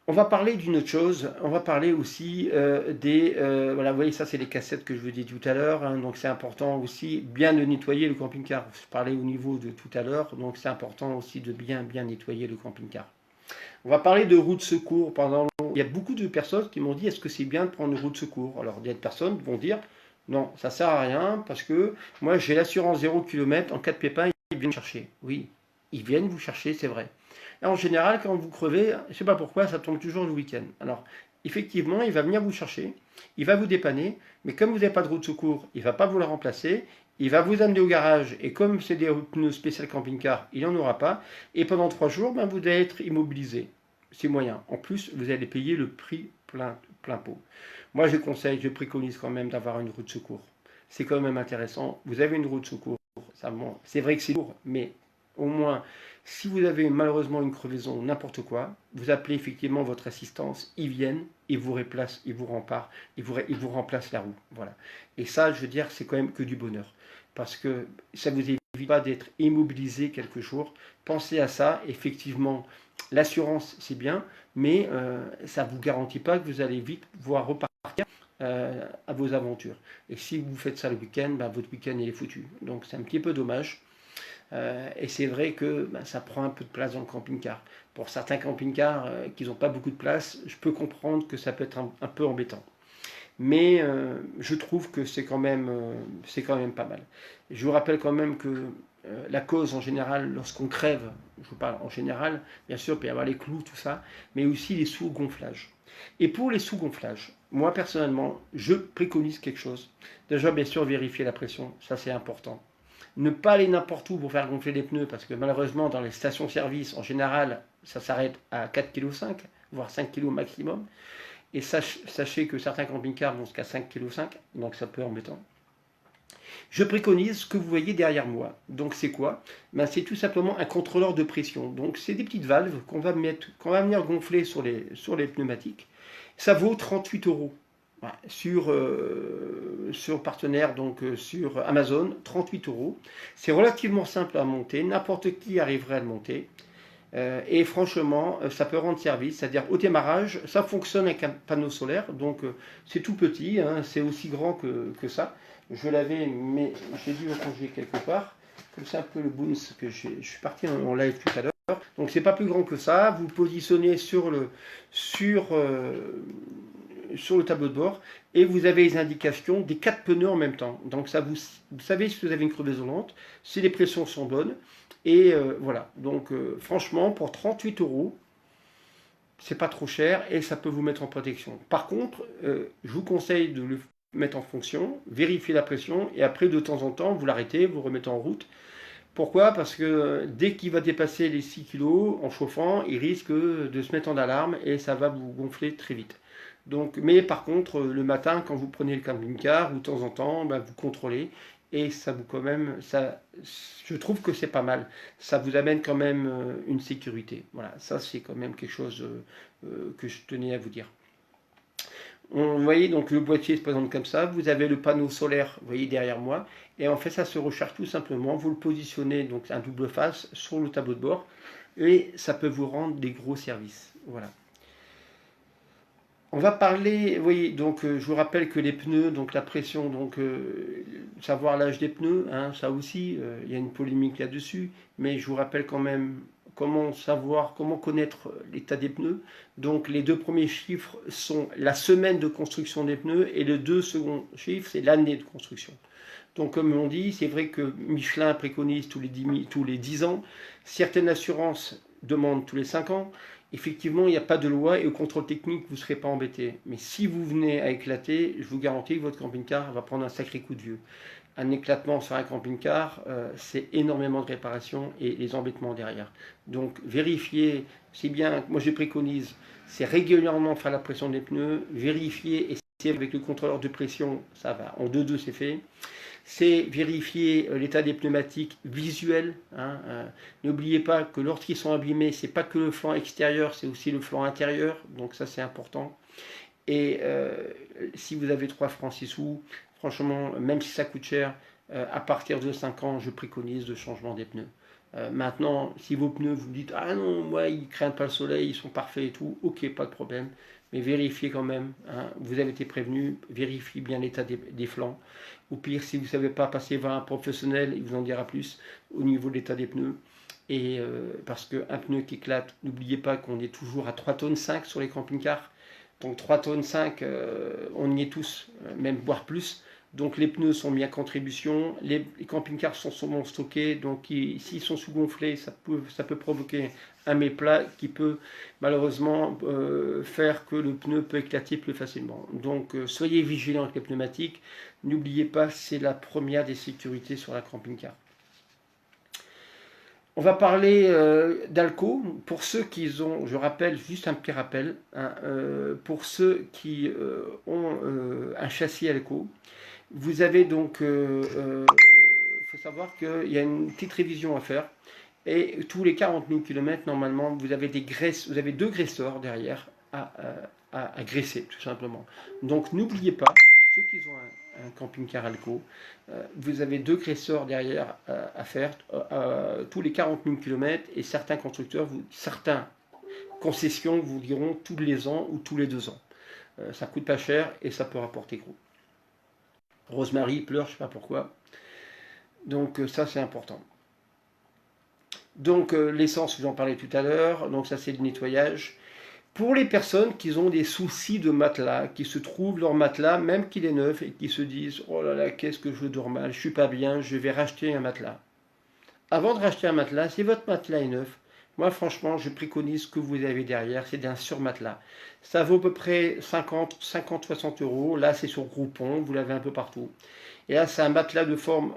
On va parler d'une autre chose, on va parler aussi voilà, vous voyez, ça c'est les cassettes que je vous dis tout à l'heure, hein, donc c'est important aussi bien de nettoyer le camping-car. Je parlais au niveau de tout à l'heure, donc c'est important aussi de bien nettoyer le camping-car. On va parler de roue de secours. Il y a beaucoup de personnes qui m'ont dit est-ce que c'est bien de prendre une roue de secours? Alors, il y a des personnes qui vont dire non, ça ne sert à rien parce que moi j'ai l'assurance 0 km, en cas de pépin, ils viennent chercher. Oui, ils viennent vous chercher, c'est vrai. Et en général, quand vous crevez, je ne sais pas pourquoi, ça tombe toujours le week-end. Alors, effectivement, il va venir vous chercher, il va vous dépanner, mais comme vous n'avez pas de roue de secours, il ne va pas vous la remplacer, il va vous amener au garage, et comme c'est des pneus spécial camping-car, il n'en aura pas, et pendant 3 jours, ben, vous allez être immobilisé. C'est moyen. En plus, vous allez payer le prix plein pot. Moi, je préconise quand même d'avoir une roue de secours. C'est quand même intéressant. Vous avez une roue de secours, c'est vrai que c'est lourd, mais au moins, si vous avez malheureusement une crevaison, n'importe quoi, vous appelez effectivement votre assistance, ils viennent, ils vous replacent, ils vous remplacent la roue. Voilà. Et ça, je veux dire, c'est quand même que du bonheur. Parce que ça vous évite pas d'être immobilisé quelques jours. Pensez à ça, effectivement, l'assurance c'est bien, mais ça ne vous garantit pas que vous allez vite pouvoir repartir à vos aventures. Et si vous faites ça le week-end, ben, votre week-end il est foutu. Donc c'est un petit peu dommage. Et c'est vrai que ben, ça prend un peu de place dans le camping-car. Pour certains camping-cars qui n'ont pas beaucoup de place, je peux comprendre que ça peut être un peu embêtant. Mais je trouve que c'est quand même pas mal. Je vous rappelle quand même que la cause en général, lorsqu'on crève, je vous parle en général, bien sûr, il peut y avoir les clous, tout ça, mais aussi les sous-gonflages. Et pour les sous-gonflages, moi personnellement, je préconise quelque chose. Déjà, bien sûr, vérifier la pression, ça c'est important. Ne pas aller n'importe où pour faire gonfler les pneus, parce que malheureusement, dans les stations-service, en général, ça s'arrête à 4,5 kg, voire 5 kg maximum. Et sachez que certains camping-cars vont jusqu'à 5,5 kg, donc ça peut être embêtant. Je préconise ce que vous voyez derrière moi. Donc c'est quoi? Ben, c'est tout simplement un contrôleur de pression. Donc c'est des petites valves qu'on va venir gonfler sur les pneumatiques. Ça vaut 38 euros. Voilà. Sur partenaire, donc sur Amazon, 38 euros. C'est relativement simple à monter, n'importe qui arriverait à le monter. Et franchement, ça peut rendre service, c'est-à-dire au démarrage, ça fonctionne avec un panneau solaire, donc c'est tout petit, hein, c'est aussi grand que ça. Je l'avais, mais j'ai dû le ranger quelque part, comme c'est un peu le boons que je suis parti en live tout à l'heure. Donc c'est pas plus grand que ça, vous positionnez sur le tableau de bord et vous avez les indications des 4 pneus en même temps. Donc ça vous savez si vous avez une crevaison lente, si les pressions sont bonnes. Et voilà, donc franchement, pour 38 euros, c'est pas trop cher et ça peut vous mettre en protection. Par contre, je vous conseille de le mettre en fonction, vérifier la pression et après, de temps en temps, vous l'arrêtez, vous remettez en route. Pourquoi? Parce que dès qu'il va dépasser les 6 kg en chauffant, il risque de se mettre en alarme et ça va vous gonfler très vite. Donc, mais par contre, le matin, quand vous prenez le camping-car, ou de temps en temps, ben, vous contrôlez et ça vous quand même, ça, je trouve que c'est pas mal. Ça vous amène quand même une sécurité. Voilà, ça c'est quand même quelque chose que je tenais à vous dire. Vous voyez, donc le boîtier se présente comme ça. Vous avez le panneau solaire, vous voyez derrière moi, et en fait ça se recharge tout simplement. Vous le positionnez donc un double face sur le tableau de bord et ça peut vous rendre des gros services. Voilà. On va parler, vous voyez, donc je vous rappelle que les pneus, donc la pression, donc savoir l'âge des pneus, hein, ça aussi, il y a une polémique là-dessus, mais je vous rappelle quand même comment savoir, comment connaître l'état des pneus. Donc les deux premiers chiffres sont la semaine de construction des pneus et les deux seconds chiffres, c'est l'année de construction. Donc comme on dit, c'est vrai que Michelin préconise tous les 10 ans, certaines assurances demandent tous les 5 ans. Effectivement, il n'y a pas de loi et au contrôle technique, vous ne serez pas embêté. Mais si vous venez à éclater, je vous garantis que votre camping-car va prendre un sacré coup de vieux. Un éclatement sur un camping-car, c'est énormément de réparations et les embêtements derrière. Donc vérifiez, c'est bien, moi je préconise, c'est régulièrement faire la pression des pneus, vérifier et essayer avec le contrôleur de pression, ça va, en 2-2 c'est fait. C'est vérifier l'état des pneumatiques visuels. Hein, n'oubliez pas que lorsqu'ils sont abîmés, c'est pas que le flanc extérieur, c'est aussi le flanc intérieur. Donc ça c'est important. Et si vous avez 3 francs 6 sous, franchement, même si ça coûte cher, à partir de 5 ans, je préconise le changement des pneus. Maintenant, si vos pneus, vous dites, ah non, moi, ils ne craignent pas le soleil, ils sont parfaits et tout, ok, pas de problème. Mais vérifiez quand même, hein, vous avez été prévenu, vérifiez bien l'état des flancs. Au pire, si vous ne savez pas, passer voir un professionnel, il vous en dira plus au niveau de l'état des pneus. Et parce qu'un pneu qui éclate, n'oubliez pas qu'on est toujours à 3,5 tonnes sur les camping-cars. Donc 3,5 tonnes, on y est tous, même voire plus. Donc les pneus sont mis à contribution, les camping-cars sont souvent stockés, donc s'ils sont sous-gonflés, ça peut provoquer un méplat qui peut malheureusement faire que le pneu peut éclater plus facilement. Donc soyez vigilants avec les pneumatiques, n'oubliez pas, c'est la première des sécurités sur la camping-car. On va parler d'Alco. Pour ceux qui ont, je rappelle, juste un petit rappel, hein, pour ceux qui ont un châssis Alco, vous avez donc, faut savoir qu'il y a une petite révision à faire. Et tous les 40 000 km, normalement, vous avez deux graisseurs derrière à graisser, tout simplement. Donc n'oubliez pas, ceux qui ont un camping-car Alco, vous avez deux graisseurs derrière à faire tous les 40 000 km et certains constructeurs, certains concessions vous diront tous les ans ou tous les 2 ans. Ça coûte pas cher et ça peut rapporter gros. Rosemary pleure, je ne sais pas pourquoi. Donc ça c'est important. Donc l'essence, j'en parlais tout à l'heure, donc ça c'est le nettoyage. Pour les personnes qui ont des soucis de matelas, qui se trouvent leur matelas, même qu'il est neuf, et qui se disent « Oh là là, qu'est-ce que je dors mal, je suis pas bien, je vais racheter un matelas. » Avant de racheter un matelas, si votre matelas est neuf, moi franchement, je préconise ce que vous avez derrière, c'est d'un surmatelas. Ça vaut à peu près 50-60 euros. Là, c'est sur Groupon, vous l'avez un peu partout. Et là, c'est un matelas de forme,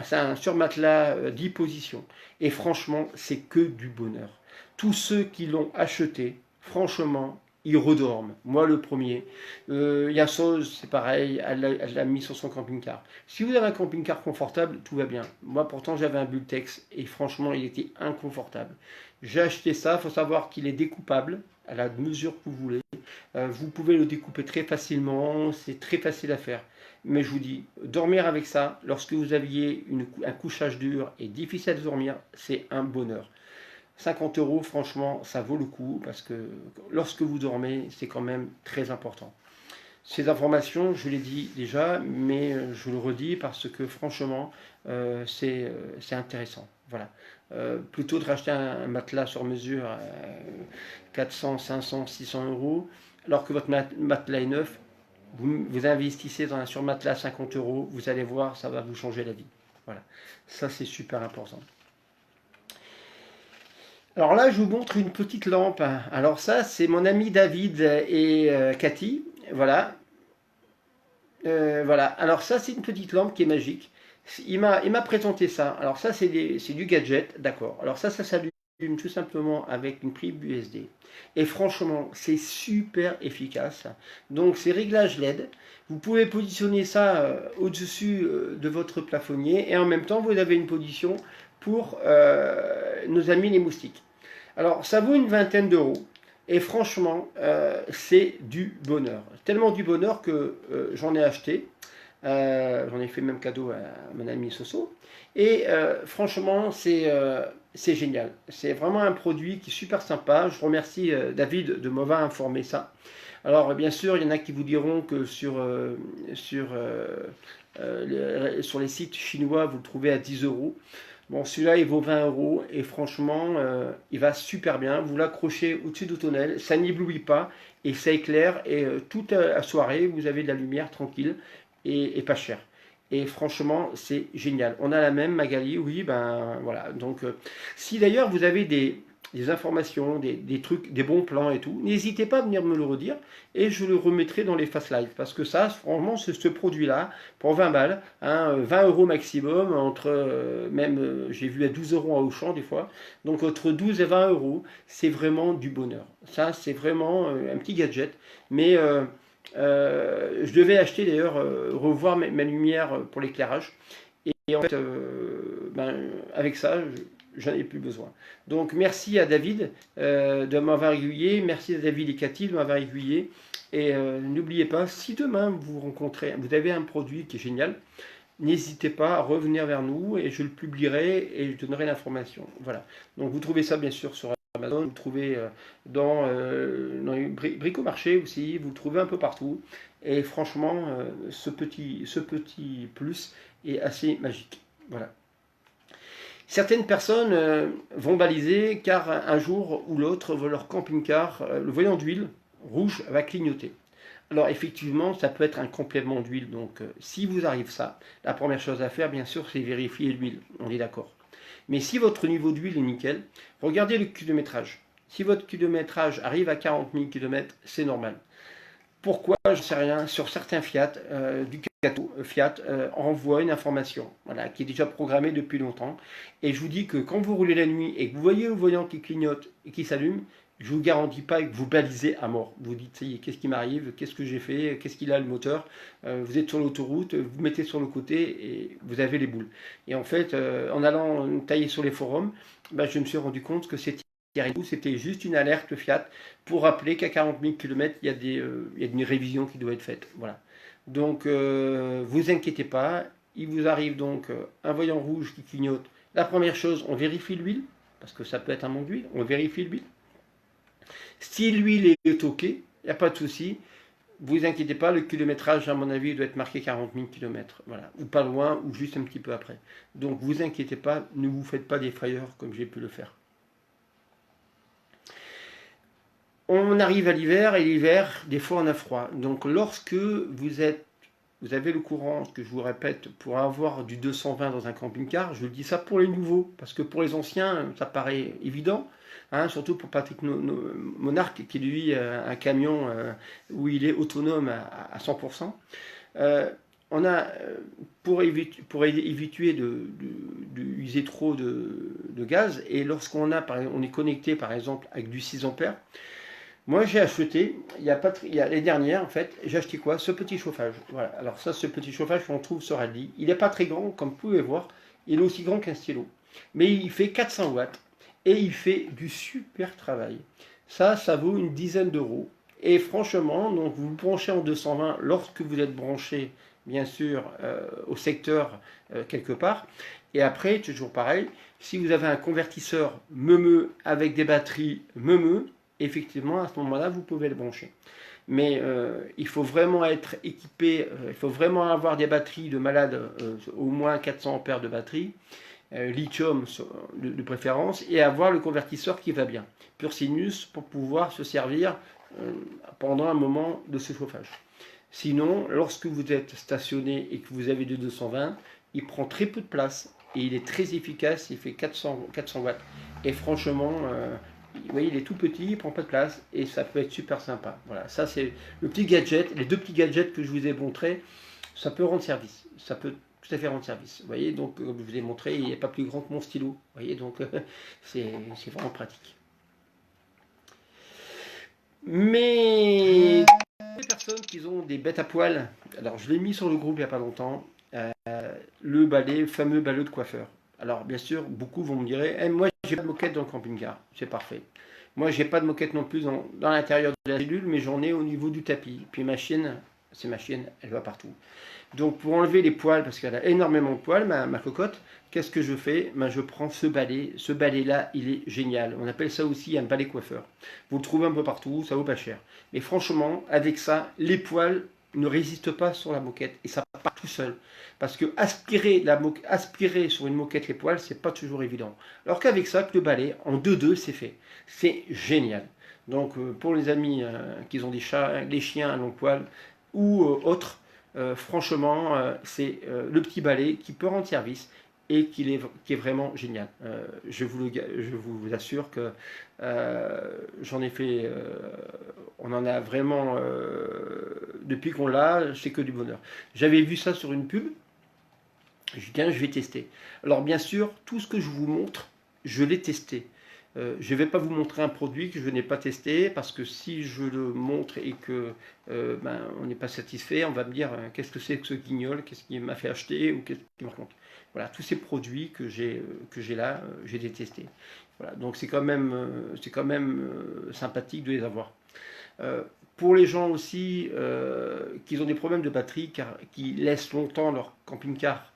c'est un surmatelas 10 positions. Et franchement, c'est que du bonheur. Tous ceux qui l'ont acheté, franchement, ils redorment. Moi, le premier. Yassos, c'est pareil, elle l'a mis sur son camping-car. Si vous avez un camping-car confortable, tout va bien. Moi, pourtant, j'avais un Bultex et franchement, il était inconfortable. J'ai acheté ça, il faut savoir qu'il est découpable à la mesure que vous voulez. Vous pouvez le découper très facilement, c'est très facile à faire. Mais je vous dis, dormir avec ça, lorsque vous aviez un couchage dur et difficile à dormir, c'est un bonheur. 50 euros, franchement, ça vaut le coup parce que lorsque vous dormez, c'est quand même très important. Ces informations, je l'ai dit déjà, mais je le redis parce que franchement, c'est intéressant. Voilà. Plutôt de racheter un matelas sur mesure à 400, 500, 600 euros, alors que votre matelas est neuf, vous investissez dans un surmatelas à 50 euros, vous allez voir, ça va vous changer la vie. Voilà. Ça, c'est super important. Alors là, je vous montre une petite lampe. Alors ça, c'est mon ami David et Cathy. Voilà. Voilà. Alors ça, c'est une petite lampe qui est magique. Il m'a présenté ça. Alors ça, c'est du gadget. D'accord. Alors ça s'allume tout simplement avec une prise USB. Et franchement, c'est super efficace. Donc, c'est réglage LED. Vous pouvez positionner ça au-dessus de votre plafonnier. Et en même temps, vous avez une position pour nos amis les moustiques. Alors, ça vaut une vingtaine d'euros. Et franchement, c'est du bonheur. Tellement du bonheur que j'en ai acheté. J'en ai fait même cadeau à mon ami Soso. Et franchement, c'est génial. C'est vraiment un produit qui est super sympa. Je remercie David de m'avoir informé ça. Alors bien sûr, il y en a qui vous diront que sur les sites chinois, vous le trouvez à 10 euros. Bon, celui-là, il vaut 20 euros et franchement, il va super bien. Vous l'accrochez au-dessus du tonnel, ça n'éblouit pas et ça éclaire. Et toute la soirée, vous avez de la lumière tranquille et pas cher. Et franchement, c'est génial. On a la même Magali, oui, ben voilà. Donc, si d'ailleurs vous avez des informations, des trucs, des bons plans et tout, n'hésitez pas à venir me le redire et je le remettrai dans les Fast Live. Parce que ça, franchement, ce produit-là, pour 20 balles, hein, 20 euros maximum, entre même, j'ai vu à 12 euros à Auchan des fois, donc entre 12 et 20 euros, c'est vraiment du bonheur. Ça, c'est vraiment un petit gadget, mais je devais acheter d'ailleurs, revoir ma lumière pour l'éclairage. Et en fait, ben, avec ça, j'en ai plus besoin. Donc merci à David de m'avoir aiguillé, merci à David et Cathy de m'avoir aiguillé. Et n'oubliez pas, si demain vous rencontrez, vous avez un produit qui est génial, n'hésitez pas à revenir vers nous et je le publierai et je donnerai l'information. Voilà. Donc vous trouvez ça bien sûr sur Amazon, vous le trouvez dans les bricomarché aussi, vous le trouvez un peu partout. Et franchement, ce petit plus est assez magique. Voilà. Certaines personnes vont baliser car un jour ou l'autre, leur camping-car, le voyant d'huile rouge va clignoter. Alors effectivement, ça peut être un complément d'huile. Donc si vous arrive ça, la première chose à faire, bien sûr, c'est vérifier l'huile. On est d'accord. Mais si votre niveau d'huile est nickel, regardez le kilométrage. Si votre kilométrage arrive à 40 000 km, c'est normal. Pourquoi, je ne sais rien, sur certains Fiat, Fiat envoie une information voilà, qui est déjà programmée depuis longtemps. Et je vous dis que quand vous roulez la nuit et que vous voyez le voyant qui clignote et qui s'allume, je ne vous garantis pas que vous balisez à mort. Vous dites, ça y est, qu'est-ce qui m'arrive, qu'est-ce que j'ai fait, qu'est-ce qu'il a le moteur. Vous êtes sur l'autoroute, vous mettez sur le côté et vous avez les boules. Et en fait, en allant tailler sur les forums, ben, je me suis rendu compte que c'était juste une alerte Fiat pour rappeler qu'à 40 000 km, il y a une révision qui doit être faite. Voilà. Donc, vous inquiétez pas, il vous arrive donc un voyant rouge qui clignote. La première chose, on vérifie l'huile, parce que ça peut être un manque d'huile, on vérifie l'huile. Si l'huile est OK, il n'y a pas de souci. Vous inquiétez pas, le kilométrage, à mon avis, doit être marqué 40 000 km. Voilà. Ou pas loin, ou juste un petit peu après. Donc, vous inquiétez pas, ne vous faites pas des frayeurs comme j'ai pu le faire. On arrive à l'hiver et l'hiver, des fois on a froid. Donc lorsque vous avez le courant, que je vous répète, pour avoir du 220 dans un camping-car, je dis ça pour les nouveaux, parce que pour les anciens, ça paraît évident, hein, surtout pour Patrick Monarque, qui lui a un camion où il est autonome à 100%. On a, pour éviter d'user trop de gaz, et lorsqu'on on est connecté par exemple avec du 6 ampères, moi, j'ai acheté, il y a l'année dernière, en fait, j'ai acheté quoi? Ce petit chauffage. Voilà. Alors ça, ce petit chauffage qu'on trouve sur Aldi. Il n'est pas très grand, comme vous pouvez voir. Il est aussi grand qu'un stylo. Mais il fait 400 watts. Et il fait du super travail. Ça vaut une dizaine d'euros. Et franchement, donc vous branchez en 220 lorsque vous êtes branché, bien sûr, au secteur quelque part. Et après, toujours pareil, si vous avez un convertisseur meumeux avec des batteries meumeux, effectivement, à ce moment-là, vous pouvez le brancher. Mais il faut vraiment être équipé, il faut vraiment avoir des batteries de malade, au moins 400 ampères de batterie, lithium de préférence, et avoir le convertisseur qui va bien, pur sinus, pour pouvoir se servir pendant un moment de ce chauffage. Sinon, lorsque vous êtes stationné et que vous avez de 220, il prend très peu de place et il est très efficace, il fait 400 watts. Et franchement, vous voyez, il est tout petit, il ne prend pas de place et ça peut être super sympa. Voilà, ça c'est le petit gadget, les deux petits gadgets que je vous ai montrés, ça peut rendre service. Ça peut tout à fait rendre service. Vous voyez, donc comme je vous ai montré, il n'est pas plus grand que mon stylo. Vous voyez, donc c'est vraiment pratique. Mais les personnes qui ont des bêtes à poils, alors je l'ai mis sur le groupe il n'y a pas longtemps, le fameux balai de coiffeur. Alors bien sûr, beaucoup vont me dire, moi j'ai pas de moquette dans le camping-car, c'est parfait. Moi j'ai pas de moquette non plus dans l'intérieur de la cellule, mais j'en ai au niveau du tapis. Puis ma chienne, c'est ma chienne, elle va partout. Donc pour enlever les poils, parce qu'elle a énormément de poils, ma cocotte, qu'est-ce que je fais? Ben, je prends ce balai. Ce balai-là, il est génial. On appelle ça aussi un balai coiffeur. Vous le trouvez un peu partout, ça vaut pas cher. Mais franchement, avec ça, les poils ne résistent pas sur la moquette et ça part tout seul. Parce que aspirer sur une moquette les poils, c'est pas toujours évident. Alors qu'avec ça, avec le balai, en 2-2, c'est fait. C'est génial. Donc pour les amis qui ont des chats, les chiens à long poil ou autres, franchement, c'est le petit balai qui peut rendre service et qui est vraiment génial. Je vous assure que j'en ai fait, on en a vraiment, depuis qu'on l'a, c'est que du bonheur. J'avais vu ça sur une pub, je dis tiens, je vais tester. Alors bien sûr, tout ce que je vous montre, je l'ai testé. Je ne vais pas vous montrer un produit que je n'ai pas testé parce que si je le montre et que on n'est pas satisfait, on va me dire qu'est-ce que c'est que ce guignol, qu'est-ce qui m'a fait acheter ou qu'est-ce qui me raconte. Voilà, tous ces produits que j'ai là, j'ai testés. Voilà, donc c'est quand même, sympathique de les avoir. Pour les gens aussi qui ont des problèmes de batterie, qui laissent longtemps leur camping-car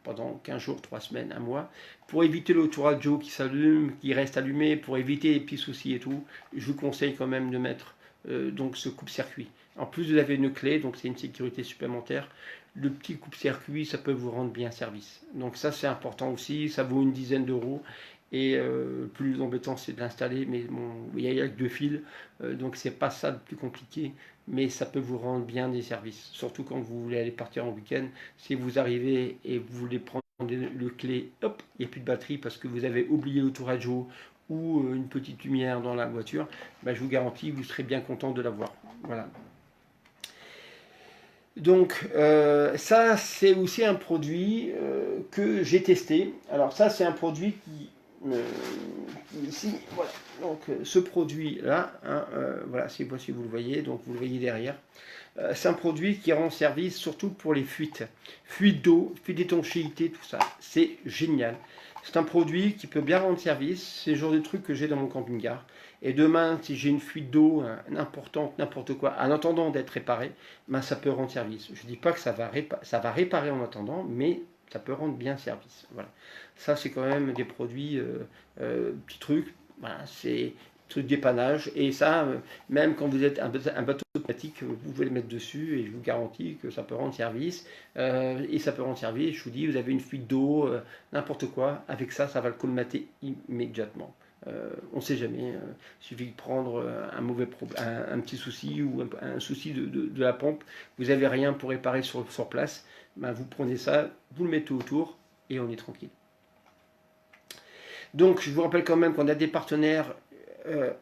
pendant 15 jours, 3 semaines, 1 mois, pour éviter l'autoradio qui s'allume, qui reste allumé, pour éviter les petits soucis et tout, je vous conseille quand même de mettre donc ce coupe-circuit. En plus, vous avez une clé, donc c'est une sécurité supplémentaire. Le petit coupe-circuit, ça peut vous rendre bien service. Donc ça, c'est important aussi, ça vaut une dizaine d'euros. Et plus embêtant, c'est de l'installer, mais bon, il y a que 2 fils, donc c'est pas ça le plus compliqué, mais ça peut vous rendre bien des services, surtout quand vous voulez aller partir en week-end. Si vous arrivez et vous voulez prendre le clé, hop, il n'y a plus de batterie parce que vous avez oublié l'autoradio ou une petite lumière dans la voiture, ben, je vous garantis, vous serez bien content de l'avoir. Voilà. Donc ça, c'est aussi un produit que j'ai testé. Alors ça, c'est un produit qui ici, voilà. Donc ce produit là, hein, voilà, c'est si vous le voyez, donc vous le voyez derrière. C'est un produit qui rend service surtout pour les fuites d'eau, fuites d'étanchéité, tout ça. C'est génial. C'est un produit qui peut bien rendre service. C'est le genre de truc que j'ai dans mon camping-car. Et demain, si j'ai une fuite d'eau importante, n'importe quoi, en attendant d'être réparé, ben, ça peut rendre service. Je ne dis pas que ça va réparer en attendant, mais ça peut rendre bien service. Voilà. Ça, c'est quand même des produits, petits trucs. Voilà, c'est trucs dépannage. Et ça, même quand vous êtes un bateau automatique, vous pouvez le mettre dessus et je vous garantis que ça peut rendre service. Et ça peut rendre service. Je vous dis, vous avez une fuite d'eau, n'importe quoi. Avec ça, ça va le colmater immédiatement. On ne sait jamais. Il suffit de prendre un petit souci ou un souci de la pompe. Vous n'avez rien pour réparer sur place. Ben, vous prenez ça, vous le mettez autour et on est tranquille. Donc, je vous rappelle quand même qu'on a des partenaires.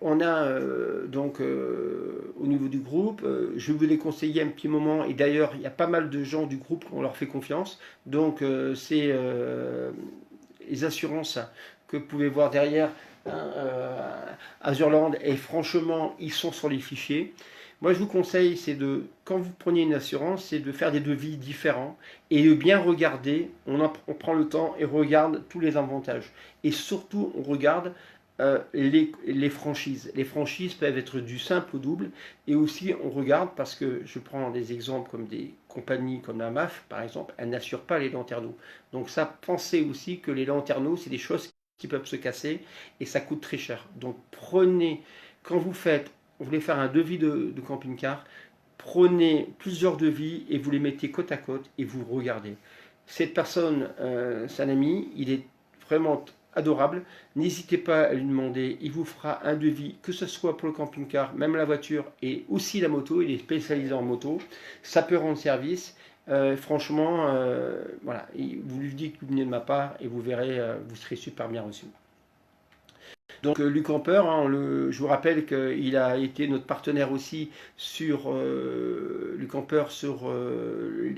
On a donc au niveau du groupe, je vous l'ai conseillé un petit moment et d'ailleurs il y a pas mal de gens du groupe qu'on leur fait confiance. Donc c'est les assurances que vous pouvez voir derrière Azurland et franchement ils sont sur les fichiers. Moi je vous conseille c'est de quand vous prenez une assurance c'est de faire des devis différents et de bien regarder. On prend le temps et regarde tous les avantages et surtout on regarde les franchises. Les franchises peuvent être du simple au double et aussi on regarde parce que je prends des exemples comme des compagnies comme la MAF par exemple, elles n'assurent pas les lanterneaux. Donc ça, pensez aussi que les lanterneaux c'est des choses qui peuvent se casser et ça coûte très cher. Donc prenez, quand vous voulez faire un devis de camping-car, prenez plusieurs devis et vous les mettez côte à côte et vous regardez. Cette personne, c'est un ami, il est vraiment adorable. N'hésitez pas à lui demander, il vous fera un devis, que ce soit pour le camping-car, même la voiture et aussi la moto. Il est spécialisé en moto. Ça peut rendre service. Franchement, voilà, vous lui dites que vous venez de ma part et vous verrez, vous serez super bien reçu. Donc Luc Camper, hein, je vous rappelle qu'il a été notre partenaire aussi sur Luc Camper sur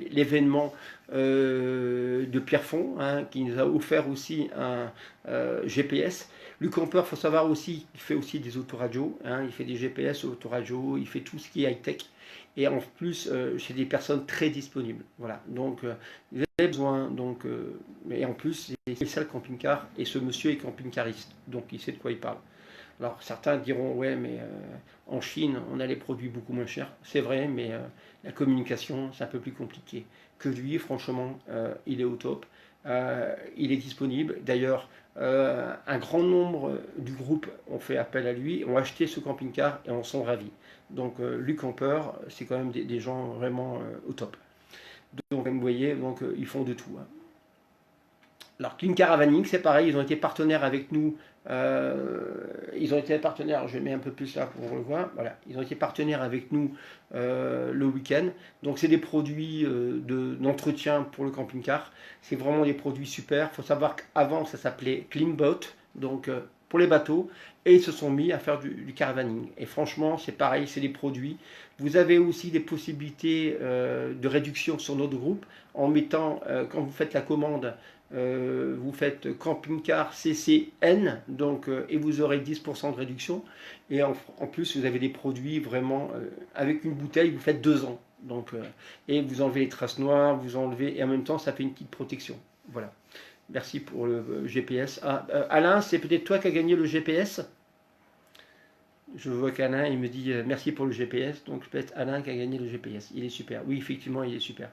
l'événement de Pierrefonds, hein, qui nous a offert aussi un GPS. Luc Camper, il faut savoir aussi qu'il fait aussi des autoradios, hein, il fait des GPS, autoradios, il fait tout ce qui est high-tech. Et en plus, chez des personnes très disponibles. Voilà. Donc, vous avez besoin. Donc, et en plus, c'est ça le camping-car. Et ce monsieur est camping-cariste. Donc, il sait de quoi il parle. Alors certains diront, ouais, mais en Chine, on a les produits beaucoup moins chers. C'est vrai, mais la communication, c'est un peu plus compliqué. Que lui, franchement, il est au top. Il est disponible. D'ailleurs, un grand nombre du groupe ont fait appel à lui, ont acheté ce camping-car et en sont ravis. Donc, Luc Camper, c'est quand même des gens vraiment au top. Donc, comme vous voyez, donc, ils font de tout, hein. Alors, Clean Caravaning, c'est pareil, ils ont été partenaires avec nous. Ils ont été partenaires, je mets un peu plus là pour le voir. Voilà, ils ont été partenaires avec nous le week-end. Donc, c'est des produits d'entretien pour le camping-car. C'est vraiment des produits super. Il faut savoir qu'avant, ça s'appelait Clean Boat, donc pour les bateaux. Et ils se sont mis à faire du caravaning. Et franchement, c'est pareil, c'est des produits. Vous avez aussi des possibilités de réduction sur notre groupe en mettant, quand vous faites la commande, vous faites camping-car CCN, donc, et vous aurez 10% de réduction. Et en plus, vous avez des produits vraiment, avec une bouteille, vous faites 2 ans. Donc, et vous enlevez les traces noires, vous enlevez, et en même temps, ça fait une petite protection. Voilà. Merci pour le GPS. Ah, Alain, c'est peut-être toi qui as gagné le GPS? Je vois qu'Alain, il me dit merci pour le GPS. Donc, peut-être Alain qui a gagné le GPS. Il est super. Oui, effectivement, il est super.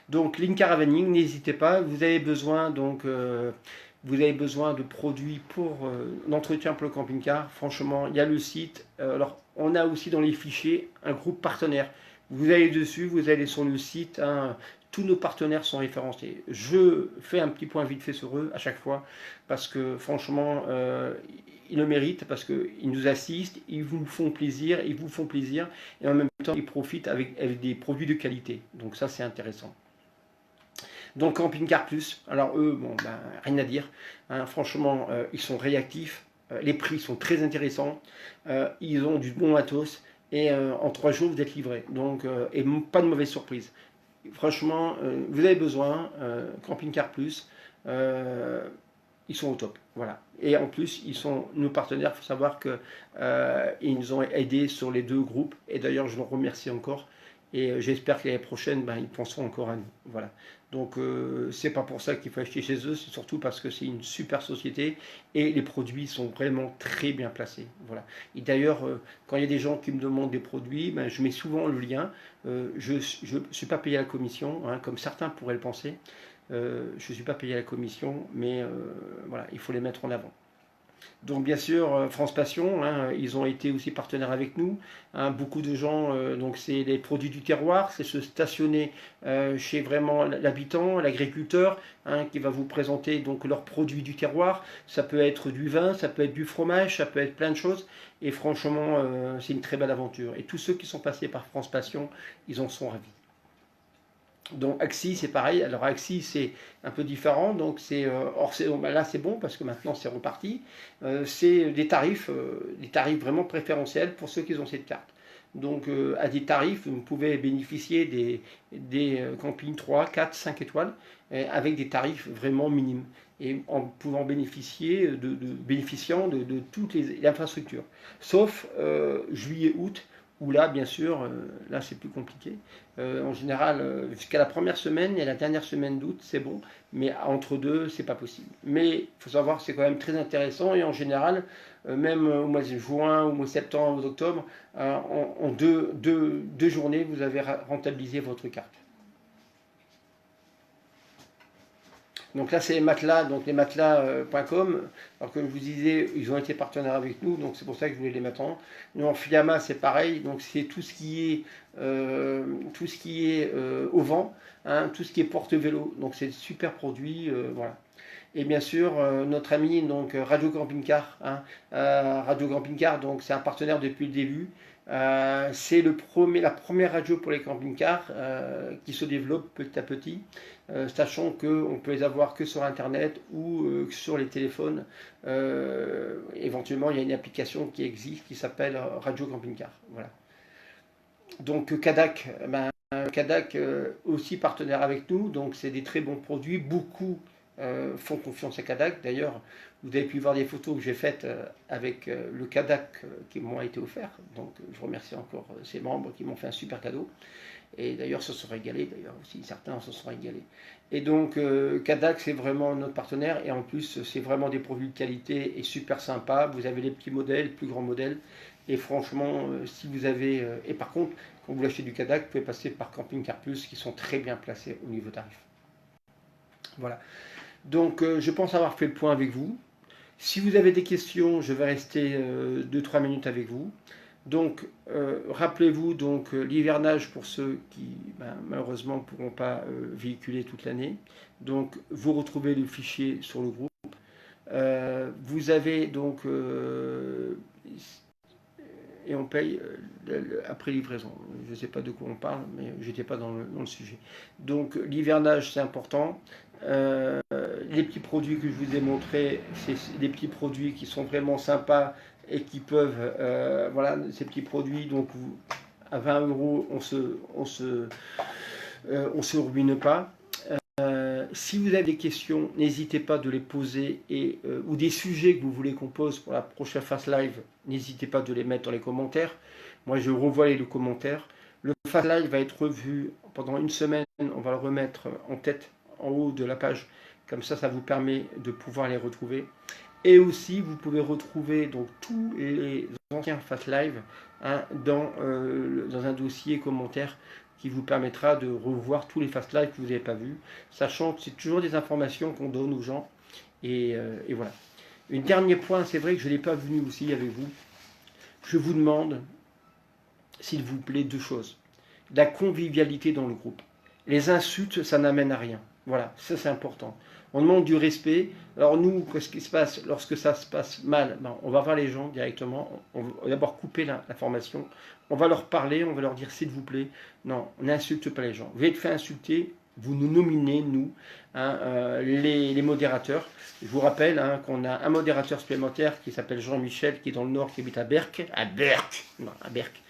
Donc, Lean Caravaning, n'hésitez pas. Vous avez besoin de produits pour l'entretien pour le camping-car. Franchement, il y a le site. Alors, on a aussi dans les fichiers un groupe partenaire. Vous allez dessus, vous allez sur le site, hein, tous nos partenaires sont référencés. Je fais un petit point vite fait sur eux à chaque fois parce que franchement, ils le méritent parce qu'ils nous assistent, ils vous font plaisir, et en même temps, ils profitent avec des produits de qualité. Donc ça, c'est intéressant. Donc Camping Car Plus, alors eux, bon, ben, rien à dire, hein, franchement, ils sont réactifs, les prix sont très intéressants, ils ont du bon matos, et en 3 jours, vous êtes livré. Donc, et pas de mauvaise surprise. Franchement, vous avez besoin, Camping Car Plus, ils sont au top. Voilà. Et en plus, ils sont nos partenaires. Il faut savoir qu'ils nous ont aidés sur les 2 groupes. Et d'ailleurs, je leur remercie encore. Et j'espère que l'année prochaine, ben, ils penseront encore à nous. Voilà. Donc, c'est pas pour ça qu'il faut acheter chez eux. C'est surtout parce que c'est une super société. Et les produits sont vraiment très bien placés. Voilà. Et d'ailleurs, quand il y a des gens qui me demandent des produits, ben, je mets souvent le lien. Je ne suis pas payé à la commission, hein, comme certains pourraient le penser. Je ne suis pas payé à la commission, mais voilà, il faut les mettre en avant. Donc bien sûr, France Passion, hein, ils ont été aussi partenaires avec nous, hein, beaucoup de gens, donc c'est les produits du terroir, c'est se stationner chez vraiment l'habitant, l'agriculteur, hein, qui va vous présenter donc leurs produits du terroir. Ça peut être du vin, ça peut être du fromage, ça peut être plein de choses. Et franchement, c'est une très belle aventure. Et tous ceux qui sont passés par France Passion, ils en sont ravis. Donc Axi, c'est pareil. Alors Axi, c'est un peu différent. Donc c'est hors saison. Ben là, c'est bon parce que maintenant c'est reparti. C'est des tarifs vraiment préférentiels pour ceux qui ont cette carte. Donc à des tarifs, vous pouvez bénéficier des campings 3, 4, 5 étoiles avec des tarifs vraiment minimes et en pouvant bénéficier bénéficiant de toutes les infrastructures. Sauf juillet-août où là, bien sûr, là c'est plus compliqué. En général, jusqu'à la première semaine et la dernière semaine d'août, c'est bon, mais entre deux, c'est pas possible. Mais il faut savoir que c'est quand même très intéressant et en général, même au mois de juin, au mois de septembre, au octobre, en deux journées, vous avez rentabilisé votre carte. Donc là, c'est les matelas, donc les matelas.com. Alors comme je vous disais, ils ont été partenaires avec nous, donc c'est pour ça que je voulais les mettre en. Nous, en Fiamma, c'est pareil, donc c'est tout ce qui est au vent, hein, tout ce qui est porte-vélo. Donc c'est super produit, voilà. Et bien sûr, notre ami donc Radio Camping Car, hein, Radio Camping Car, donc c'est un partenaire depuis le début. C'est la première radio pour les camping-cars qui se développe petit à petit, sachant qu'on peut les avoir que sur Internet ou sur les téléphones. Éventuellement, il y a une application qui existe qui s'appelle Radio Camping Car. Voilà. Donc Kadak, Kadak aussi partenaire avec nous, donc c'est des très bons produits. Beaucoup font confiance à Kadak. D'ailleurs, vous avez pu voir des photos que j'ai faites avec le Kadak qui m'ont été offerts. Donc je remercie encore ces membres qui m'ont fait un super cadeau. Et d'ailleurs, se sont régalés, d'ailleurs aussi, certains se sont régalés. Et donc, Cadac, c'est vraiment notre partenaire. Et en plus, c'est vraiment des produits de qualité et super sympa. Vous avez les petits modèles, les plus grands modèles. Et franchement, si vous avez... et par contre, quand vous achetez du Cadac, vous pouvez passer par Camping Car Plus, qui sont très bien placés au niveau tarif. Voilà. Donc, je pense avoir fait le point avec vous. Si vous avez des questions, je vais rester 2-3 minutes avec vous. Donc, rappelez-vous donc l'hivernage pour ceux qui malheureusement ne pourront pas véhiculer toute l'année. Donc, vous retrouvez le fichier sur le groupe. Vous avez donc et on paye après livraison. Je ne sais pas de quoi on parle, mais je n'étais pas dans le sujet. Donc, l'hivernage, c'est important. Les petits produits que je vous ai montrés, c'est des petits produits qui sont vraiment sympas et qui peuvent, voilà, ces petits produits, donc à 20 euros, on se ruine pas. Si vous avez des questions, n'hésitez pas de les poser ou des sujets que vous voulez qu'on pose pour la prochaine Fast Live, n'hésitez pas de les mettre dans les commentaires. Moi, je revois les commentaires. Le Fast Live va être revu pendant une semaine. On va le remettre en tête, en haut de la page. Comme ça vous permet de pouvoir les retrouver. Et aussi, vous pouvez retrouver donc tous les anciens Fast Live dans un dossier commentaire qui vous permettra de revoir tous les Fast Live que vous n'avez pas vus, sachant que c'est toujours des informations qu'on donne aux gens. Et voilà. Un dernier point, c'est vrai que je ne l'ai pas venu aussi avec vous. Je vous demande, s'il vous plaît, deux choses. La convivialité dans le groupe. Les insultes, ça n'amène à rien. Voilà, ça c'est important. On demande du respect. Alors nous, qu'est-ce qui se passe lorsque ça se passe mal? On va voir les gens directement. On va d'abord couper l'information. On va leur parler, on va leur dire s'il vous plaît. Non, on n'insulte pas les gens. Vous êtes fait insulter, vous nous nominez, nous, les modérateurs. Je vous rappelle qu'on a un modérateur supplémentaire qui s'appelle Jean-Michel, qui est dans le Nord, qui habite à Berck. À Berck.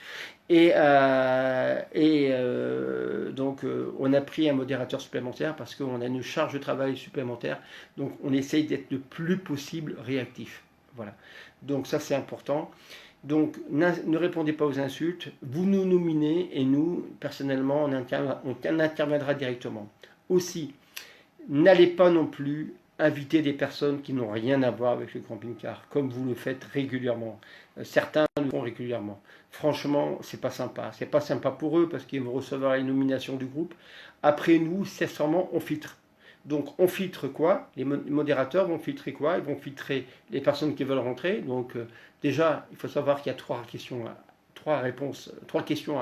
Donc, on a pris un modérateur supplémentaire parce qu'on a une charge de travail supplémentaire. Donc, on essaye d'être le plus possible réactif. Voilà. Donc, ça, c'est important. Donc, ne répondez pas aux insultes. Vous nous nominez et nous, personnellement, on interviendra directement. Aussi, n'allez pas non plus inviter des personnes qui n'ont rien à voir avec le camping-car, comme vous le faites régulièrement. Certains le font régulièrement. Franchement, c'est pas sympa. C'est pas sympa pour eux parce qu'ils vont recevoir les nominations du groupe. Après nous, sincèrement, on filtre. Donc, on filtre quoi? Les modérateurs vont filtrer quoi? Ils vont filtrer les personnes qui veulent rentrer. Donc, déjà, il faut savoir qu'il y a trois questions à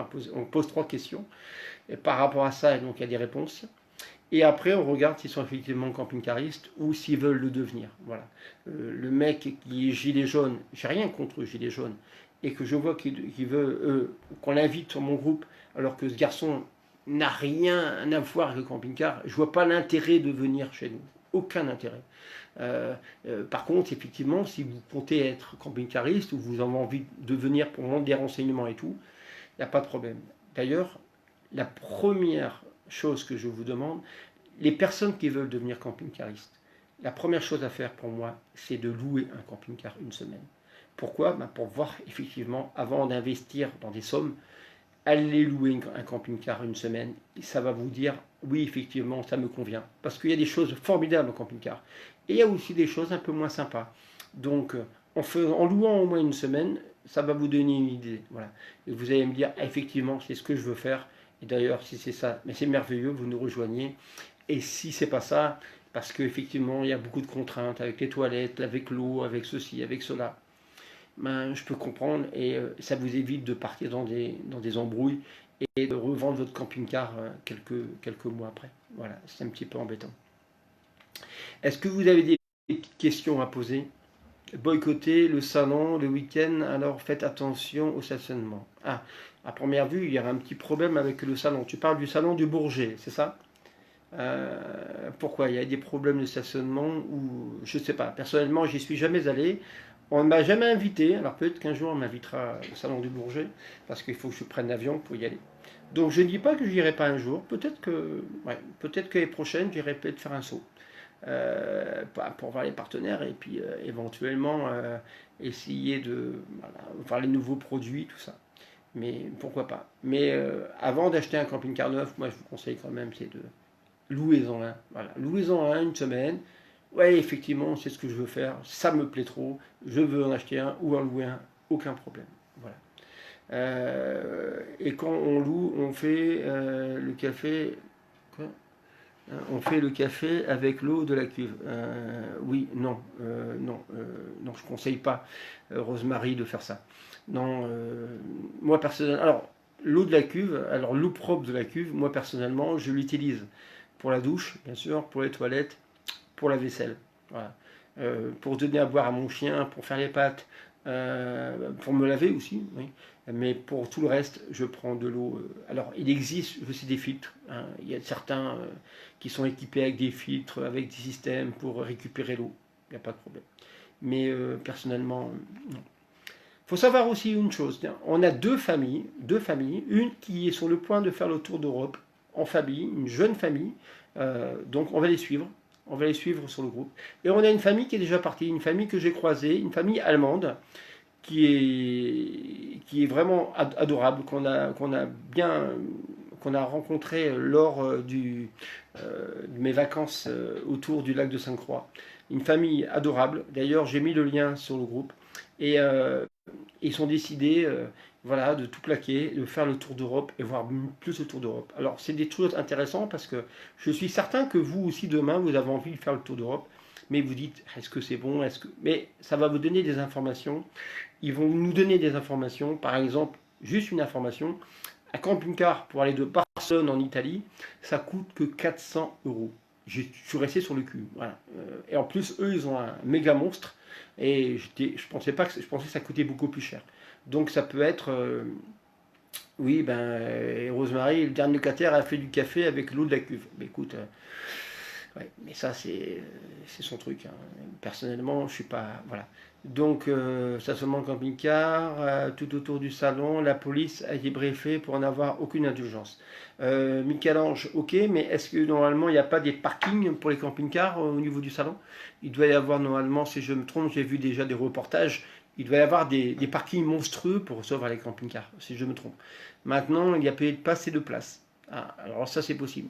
poser. On pose trois questions. Et par rapport à ça, donc, il y a des réponses. Et après, on regarde s'ils sont effectivement camping-caristes ou s'ils veulent le devenir. Voilà. Le mec qui est gilet jaune, j'ai rien contre le gilet jaune, et que je vois qu'il veut qu'on l'invite sur mon groupe, alors que ce garçon n'a rien à voir avec le camping-car, je vois pas l'intérêt de venir chez nous. Aucun intérêt. Par contre, effectivement, si vous comptez être camping-cariste ou vous avez envie de venir pour prendre des renseignements et tout, il n'y a pas de problème. D'ailleurs, la première chose que je vous demande, les personnes qui veulent devenir camping-caristes, la première chose à faire pour moi, c'est de louer un camping-car une semaine. Pourquoi? Pour voir effectivement, avant d'investir dans des sommes, allez louer un camping-car une semaine, et ça va vous dire, oui, effectivement, ça me convient. Parce qu'il y a des choses formidables au camping-car. Et il y a aussi des choses un peu moins sympas. Donc, en louant au moins une semaine, ça va vous donner une idée. Voilà. Et vous allez me dire, effectivement, c'est ce que je veux faire. Et d'ailleurs, si c'est ça, mais c'est merveilleux, vous nous rejoignez. Et si c'est pas ça, parce qu'effectivement, il y a beaucoup de contraintes avec les toilettes, avec l'eau, avec ceci, avec cela, je peux comprendre et ça vous évite de partir dans des embrouilles et de revendre votre camping-car quelques mois après. Voilà, c'est un petit peu embêtant. Est-ce que vous avez des petites questions à poser? Boycotter le salon le week-end, alors faites attention au stationnement. Ah, à première vue, il y a un petit problème avec le salon. Tu parles du salon du Bourget, c'est ça? Pourquoi? Il y a des problèmes de stationnement ou je ne sais pas. Personnellement, j'y suis jamais allé. On ne m'a jamais invité. Alors peut-être qu'un jour on m'invitera au salon du Bourget parce qu'il faut que je prenne l'avion pour y aller. Donc je ne dis pas que je n'irai pas un jour. Peut-être que l'année prochaine, j'irai peut-être faire un saut pour voir les partenaires et puis éventuellement essayer de voir les nouveaux produits, tout ça. mais pourquoi pas. Mais avant d'acheter un camping-car neuf, moi je vous conseille quand même, c'est de louez-en un. Voilà, louez-en un une semaine. Ouais, effectivement, c'est ce que je veux faire, ça me plaît trop, je veux en acheter un ou en louer un, aucun problème. Voilà. Et quand on loue, on fait le café. Quoi, on fait le café avec l'eau de la cuve. Oui, non, non, je ne conseille pas, Rosemary, de faire ça. Non, moi personnellement, alors l'eau de la cuve, alors l'eau propre de la cuve, moi personnellement, je l'utilise pour la douche, bien sûr, pour les toilettes, pour la vaisselle. Voilà. Pour donner à boire à mon chien, pour faire les pâtes, pour me laver aussi, oui. Mais pour tout le reste, je prends de l'eau. Alors, il existe, je sais, des filtres. Hein. Il y a certains qui sont équipés avec des filtres, avec des systèmes pour récupérer l'eau. Il n'y a pas de problème. Mais personnellement, non. Il faut savoir aussi une chose. On a deux familles. Une qui est sur le point de faire le tour d'Europe en famille, une jeune famille. Donc, on va les suivre. On va les suivre sur le groupe. Et on a une famille qui est déjà partie, une famille que j'ai croisée, une famille allemande, qui est vraiment adorable, qu'on a rencontré lors de mes vacances autour du lac de Sainte-Croix. Une famille adorable. D'ailleurs, j'ai mis le lien sur le groupe. Et ils sont décidés voilà, de tout plaquer, de faire le tour d'Europe et voir plus le tour d'Europe. Alors, c'est des choses intéressantes parce que je suis certain que vous aussi, demain, vous avez envie de faire le tour d'Europe. Mais vous dites, est-ce que c'est bon, Mais ça va vous donner des informations. Ils vont nous donner des informations. Par exemple, juste une information. Un camping-car pour aller de Barcelone en Italie, ça coûte que 400 euros. Je suis resté sur le cul. Voilà. Et en plus, eux, ils ont un méga monstre. Et je pensais que ça coûtait beaucoup plus cher. Donc ça peut être, oui, Rosemary, le dernier locataire a fait du café avec l'eau de la cuve. Mais écoute, ouais, mais ça c'est son truc. Hein. Personnellement, je suis pas, voilà. Donc stationnement de camping-car, tout autour du salon, la police a été briefée pour n'avoir aucune indulgence. Michel-Ange, ok, mais est-ce que normalement il n'y a pas des parkings pour les camping-cars au niveau du salon? Il doit y avoir normalement, si je me trompe, j'ai vu déjà des reportages, il doit y avoir des parkings monstrueux pour recevoir les camping-cars, si je me trompe. Maintenant, il n'y a pas assez de place. Ah, alors ça c'est possible.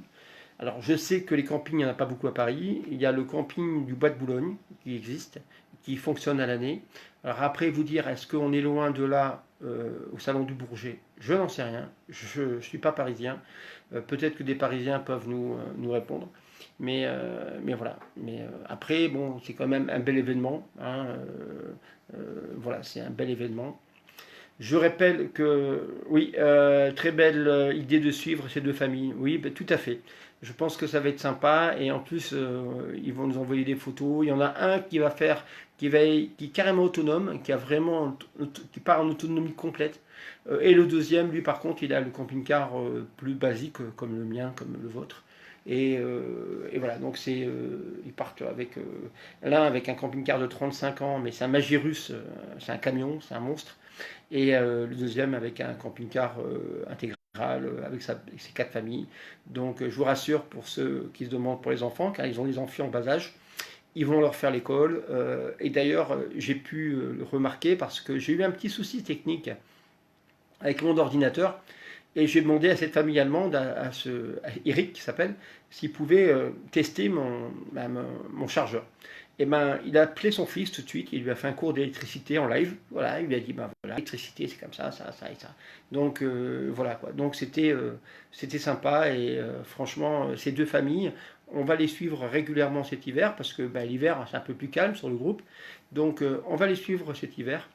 Alors je sais que les campings, il n'y en a pas beaucoup à Paris. Il y a le camping du Bois de Boulogne qui existe, qui fonctionne à l'année. Alors après, vous dire, est-ce qu'on est loin de là au Salon du Bourget? Je n'en sais rien. Je ne suis pas parisien. Peut-être que des Parisiens peuvent nous répondre. Mais voilà. Mais après, bon, c'est quand même un bel événement. Hein, voilà, c'est un bel événement. Je rappelle que, oui, très belle idée de suivre ces deux familles. Oui, ben, tout à fait. Je pense que ça va être sympa. Et en plus, ils vont nous envoyer des photos. Il y en a un qui va faire, qui est carrément autonome, qui part en autonomie complète. Et le deuxième, lui, par contre, il a le camping-car plus basique, comme le mien, comme le vôtre. Et voilà, donc ils partent avec l'un avec un camping-car de 35 ans, mais c'est un Magirus, c'est un camion, c'est un monstre. Et le deuxième avec un camping-car intégral avec ses quatre familles. Donc je vous rassure pour ceux qui se demandent pour les enfants, car ils ont des enfants en bas âge, ils vont leur faire l'école. Et d'ailleurs, j'ai pu le remarquer parce que j'ai eu un petit souci technique avec mon ordinateur. Et j'ai demandé à cette famille allemande, à Eric qui s'appelle, s'il pouvait tester mon chargeur. Et ben, il a appelé son fils tout de suite, il lui a fait un cours d'électricité en live. Voilà, il lui a dit, ben voilà, l'électricité c'est comme ça et ça. Donc voilà quoi. Donc c'était sympa et franchement, ces deux familles, on va les suivre régulièrement cet hiver parce que ben, l'hiver c'est un peu plus calme sur le groupe. Donc on va les suivre cet hiver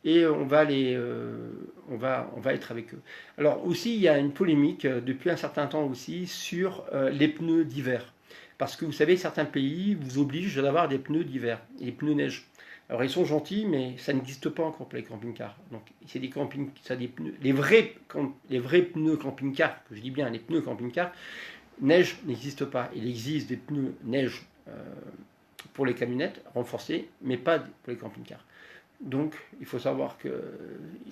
et on va être avec eux. Alors aussi, il y a une polémique depuis un certain temps aussi sur les pneus d'hiver. Parce que vous savez, certains pays vous obligent d'avoir des pneus d'hiver, des pneus neige. Alors ils sont gentils, mais ça n'existe pas encore pour les camping-cars. Donc c'est des camping, ça des pneus, les vrais pneus camping-car, que je dis bien les pneus camping-car, neige n'existe pas. Il existe des pneus neige pour les camionnettes renforcés, mais pas pour les camping-cars. Donc, il faut savoir que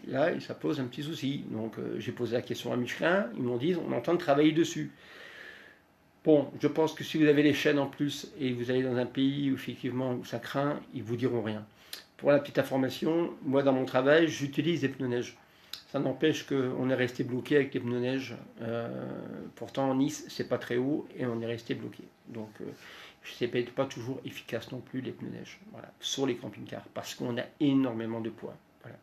là, ça pose un petit souci. Donc, j'ai posé la question à Michelin. Ils m'ont dit, on est en train de travailler dessus. Bon, je pense que si vous avez les chaînes en plus et vous allez dans un pays où effectivement où ça craint, ils vous diront rien. Pour la petite information, moi dans mon travail, j'utilise des pneus neige. Ça n'empêche qu'on est resté bloqué avec les pneus neige. Pourtant, en Nice, c'est pas très haut et on est resté bloqué. Donc, c'est peut-être pas toujours efficace non plus les pneus neige. Voilà, sur les camping-cars, parce qu'on a énormément de poids. Voilà.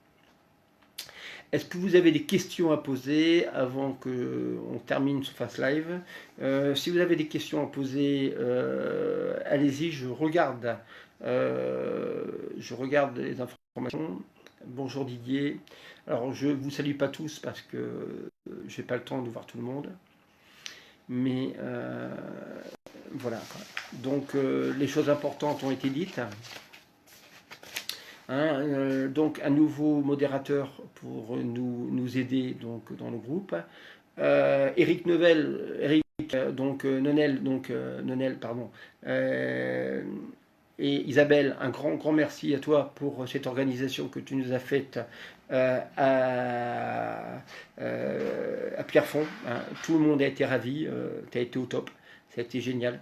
Est-ce que vous avez des questions à poser avant qu'on termine ce Fast Live? Si vous avez des questions à poser, allez-y, je regarde les informations. Bonjour Didier. Alors je ne vous salue pas tous parce que j'ai pas le temps de voir tout le monde. Mais voilà. Donc les choses importantes ont été dites. Donc un nouveau modérateur pour nous aider donc, dans le groupe. Eric Nonel, pardon. Et Isabelle, un grand merci à toi pour cette organisation que tu nous as faite à Pierrefonds. Tout le monde a été ravi, tu as été au top, ça a été génial.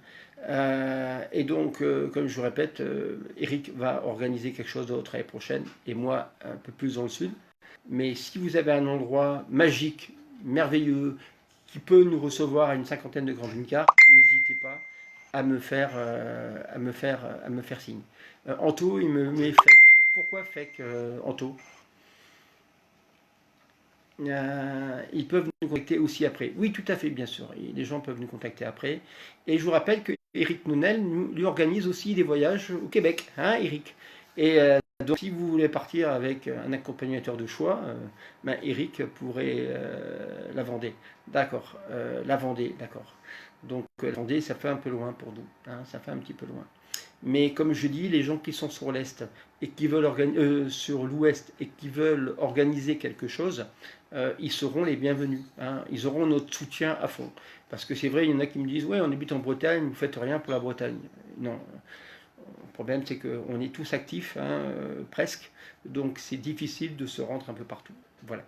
Et donc, comme je vous répète, Eric va organiser quelque chose d'autre l'année prochaine, et moi un peu plus dans le sud. Mais si vous avez un endroit magique, merveilleux, qui peut nous recevoir à une cinquantaine de camping-cars, n'hésitez pas à me faire signe. Anto, il me met fake. Pourquoi fake, Anto? Ils peuvent nous contacter aussi après. Oui, tout à fait, bien sûr. Les gens peuvent nous contacter après. Et je vous rappelle que Eric Nonel lui organise aussi des voyages au Québec, hein, Eric. Et donc, si vous voulez partir avec un accompagnateur de choix, Eric pourrait la Vendée. D'accord, la Vendée, d'accord. Donc, la Vendée, ça fait un peu loin pour nous. Hein, ça fait un petit peu loin. Mais comme je dis, les gens qui sont sur l'Est et qui veulent sur l'Ouest et qui veulent organiser quelque chose, ils seront les bienvenus. Hein. Ils auront notre soutien à fond. Parce que c'est vrai, il y en a qui me disent « Ouais, on habite en Bretagne, vous ne faites rien pour la Bretagne. » Non. Le problème, c'est qu'on est tous actifs, hein, presque. Donc, c'est difficile de se rendre un peu partout. Voilà.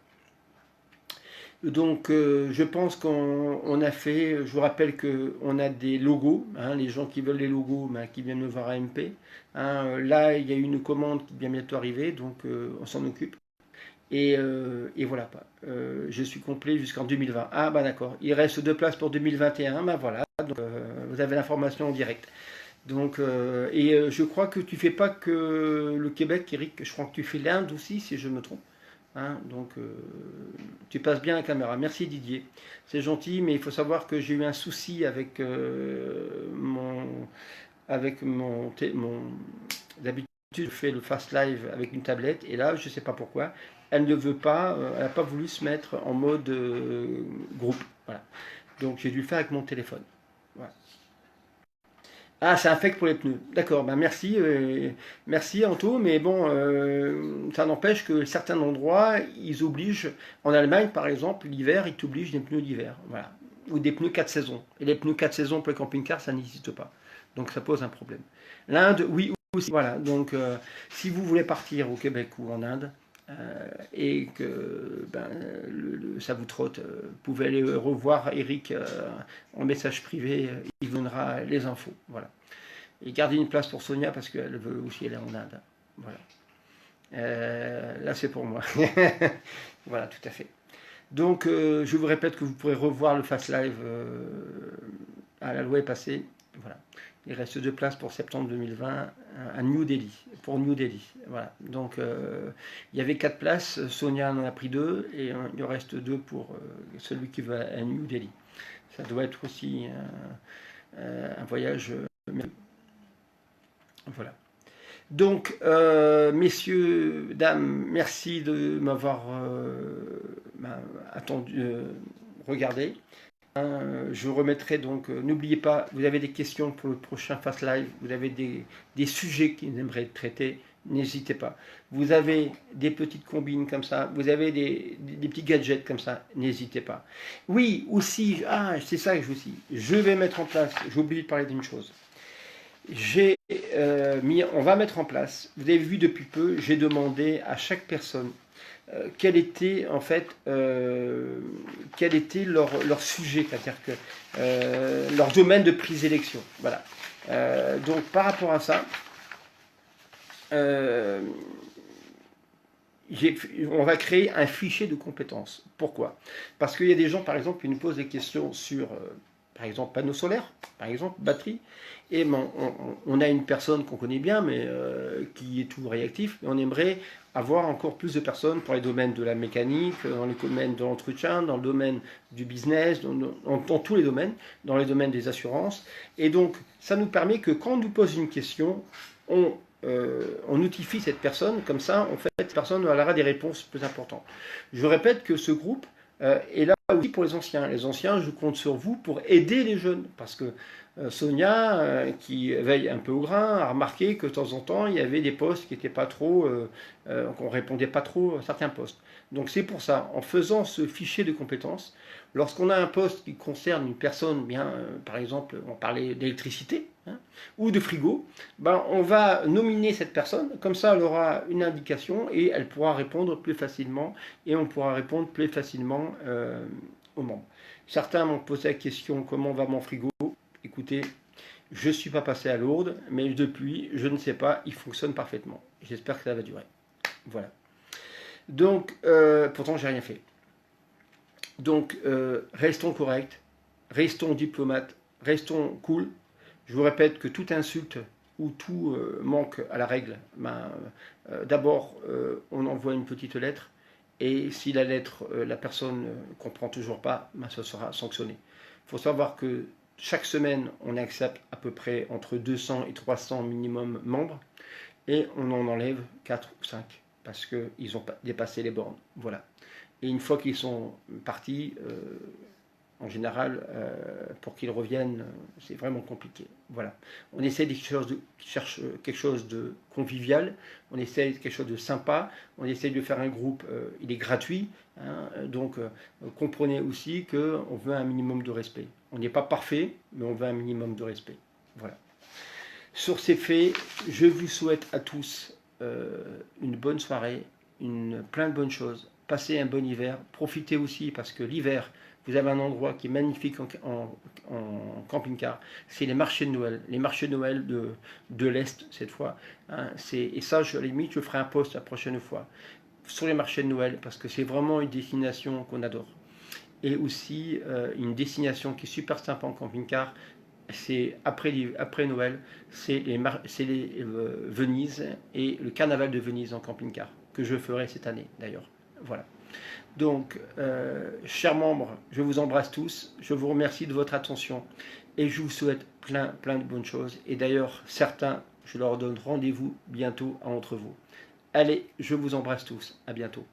Donc, je pense qu'on a fait, je vous rappelle qu'on a des logos, hein, les gens qui veulent les logos, qui viennent me voir à MP. Hein, là, il y a une commande qui vient bientôt arriver, donc on s'en occupe. Et voilà, je suis complet jusqu'en 2020. Ah, bah d'accord, il reste 2 places pour 2021, bah voilà, donc, vous avez l'information en direct. Donc, je crois que tu fais pas que le Québec, Eric, je crois que tu fais l'Inde aussi, si je me trompe. Hein, donc, tu passes bien la caméra. Merci Didier. C'est gentil, mais il faut savoir que j'ai eu un souci avec d'habitude, je fais le fast live avec une tablette, et là, je ne sais pas pourquoi, elle ne veut pas, elle n'a pas voulu se mettre en mode groupe. Voilà. Donc, j'ai dû le faire avec mon téléphone. Voilà. Ah, c'est un fake pour les pneus. D'accord, ben merci Anto, mais bon, ça n'empêche que certains endroits, ils obligent, en Allemagne par exemple, l'hiver, ils t'obligent des pneus d'hiver, voilà, ou des pneus 4 saisons. Et les pneus 4 saisons pour les camping-cars, ça n'existe pas. Donc ça pose un problème. L'Inde, oui, aussi. Voilà, donc si vous voulez partir au Québec ou en Inde, et que ça vous trotte, vous pouvez aller revoir Eric en message privé, il vous donnera les infos. Voilà. Et gardez une place pour Sonia parce qu'elle veut aussi aller en Inde. Voilà. Là, c'est pour moi. Voilà, tout à fait. Donc, je vous répète que vous pourrez revoir le Fast Live à la loi est passée. Voilà. Il reste 2 places pour septembre 2020 à New Delhi, pour New Delhi. Voilà. Donc, il y avait 4 places, Sonia en a pris 2, et il en reste 2 pour celui qui va à New Delhi. Ça doit être aussi un voyage. Voilà. Donc, messieurs, dames, merci de m'avoir attendu, regardé. Je remettrai donc, n'oubliez pas, vous avez des questions pour le prochain Fast Live, vous avez des sujets qui aimeraient traiter, n'hésitez pas. Vous avez des petites combines comme ça, vous avez des petits gadgets comme ça, n'hésitez pas. Oui, aussi, c'est ça que je vais mettre en place, j'ai oublié de parler d'une chose. On va mettre en place, vous avez vu depuis peu, j'ai demandé à chaque personne quel était en fait quel était leur sujet, c'est-à-dire que leur domaine de prise d'élection. Voilà. Donc par rapport à ça, on va créer un fichier de compétences. Pourquoi? Parce qu'il y a des gens, par exemple, qui nous posent des questions sur, par exemple, panneaux solaires, par exemple, batterie, et on a une personne qu'on connaît bien, mais qui est tout réactif, et on aimerait avoir encore plus de personnes pour les domaines de la mécanique, dans les domaines de l'entretien, dans le domaine du business, dans tous les domaines, dans les domaines des assurances. Et donc, ça nous permet que quand on nous pose une question, on notifie cette personne, comme ça, en fait, cette personne aura des réponses plus importantes. Je répète que ce groupe est là aussi pour les anciens. Les anciens, je compte sur vous pour aider les jeunes, parce que Sonia, qui veille un peu au grain, a remarqué que de temps en temps, il y avait des postes qui n'étaient pas trop, qu'on répondait pas trop à certains postes. Donc c'est pour ça, en faisant ce fichier de compétences, lorsqu'on a un poste qui concerne une personne, bien, par exemple, on parlait d'électricité, hein, ou de frigo, ben, on va nominer cette personne, comme ça elle aura une indication et elle pourra répondre plus facilement, et on pourra répondre plus facilement aux membres. Certains m'ont posé la question, comment va mon frigo? Écoutez, je ne suis pas passé à Lourdes, mais depuis, je ne sais pas, il fonctionne parfaitement. J'espère que ça va durer. Voilà. Donc, pourtant, j'ai rien fait. Donc, restons corrects, restons diplomates, restons cool. Je vous répète que toute insulte ou tout manque à la règle, ben, d'abord, on envoie une petite lettre, et si la lettre, la personne ne comprend toujours pas, ben, ça sera sanctionné. Il faut savoir que chaque semaine, on accepte à peu près entre 200 et 300 minimum membres, et on en enlève 4 ou 5, parce qu'ils ont dépassé les bornes. Voilà. Et une fois qu'ils sont partis, en général, pour qu'ils reviennent, c'est vraiment compliqué. Voilà. On essaie de cherche quelque chose de convivial, on essaie quelque chose de sympa, on essaie de faire un groupe, il est gratuit, hein, donc comprenez aussi qu'on veut un minimum de respect. On n'est pas parfait, mais on veut un minimum de respect. Voilà. Sur ces faits, je vous souhaite à tous une bonne soirée, plein de bonnes choses. Passez un bon hiver. Profitez aussi, parce que l'hiver, vous avez un endroit qui est magnifique en camping-car. C'est les marchés de Noël. Les marchés de Noël de l'Est, cette fois. Hein, et ça, à la limite, je ferai un post la prochaine fois sur les marchés de Noël, parce que c'est vraiment une destination qu'on adore. Et aussi une destination qui est super sympa en camping-car, c'est après Noël, c'est Venise et le carnaval de Venise en camping-car, que je ferai cette année d'ailleurs. Voilà. Donc, chers membres, je vous embrasse tous, je vous remercie de votre attention et je vous souhaite plein de bonnes choses. Et d'ailleurs, certains, je leur donne rendez-vous bientôt entre vous. Allez, je vous embrasse tous, à bientôt.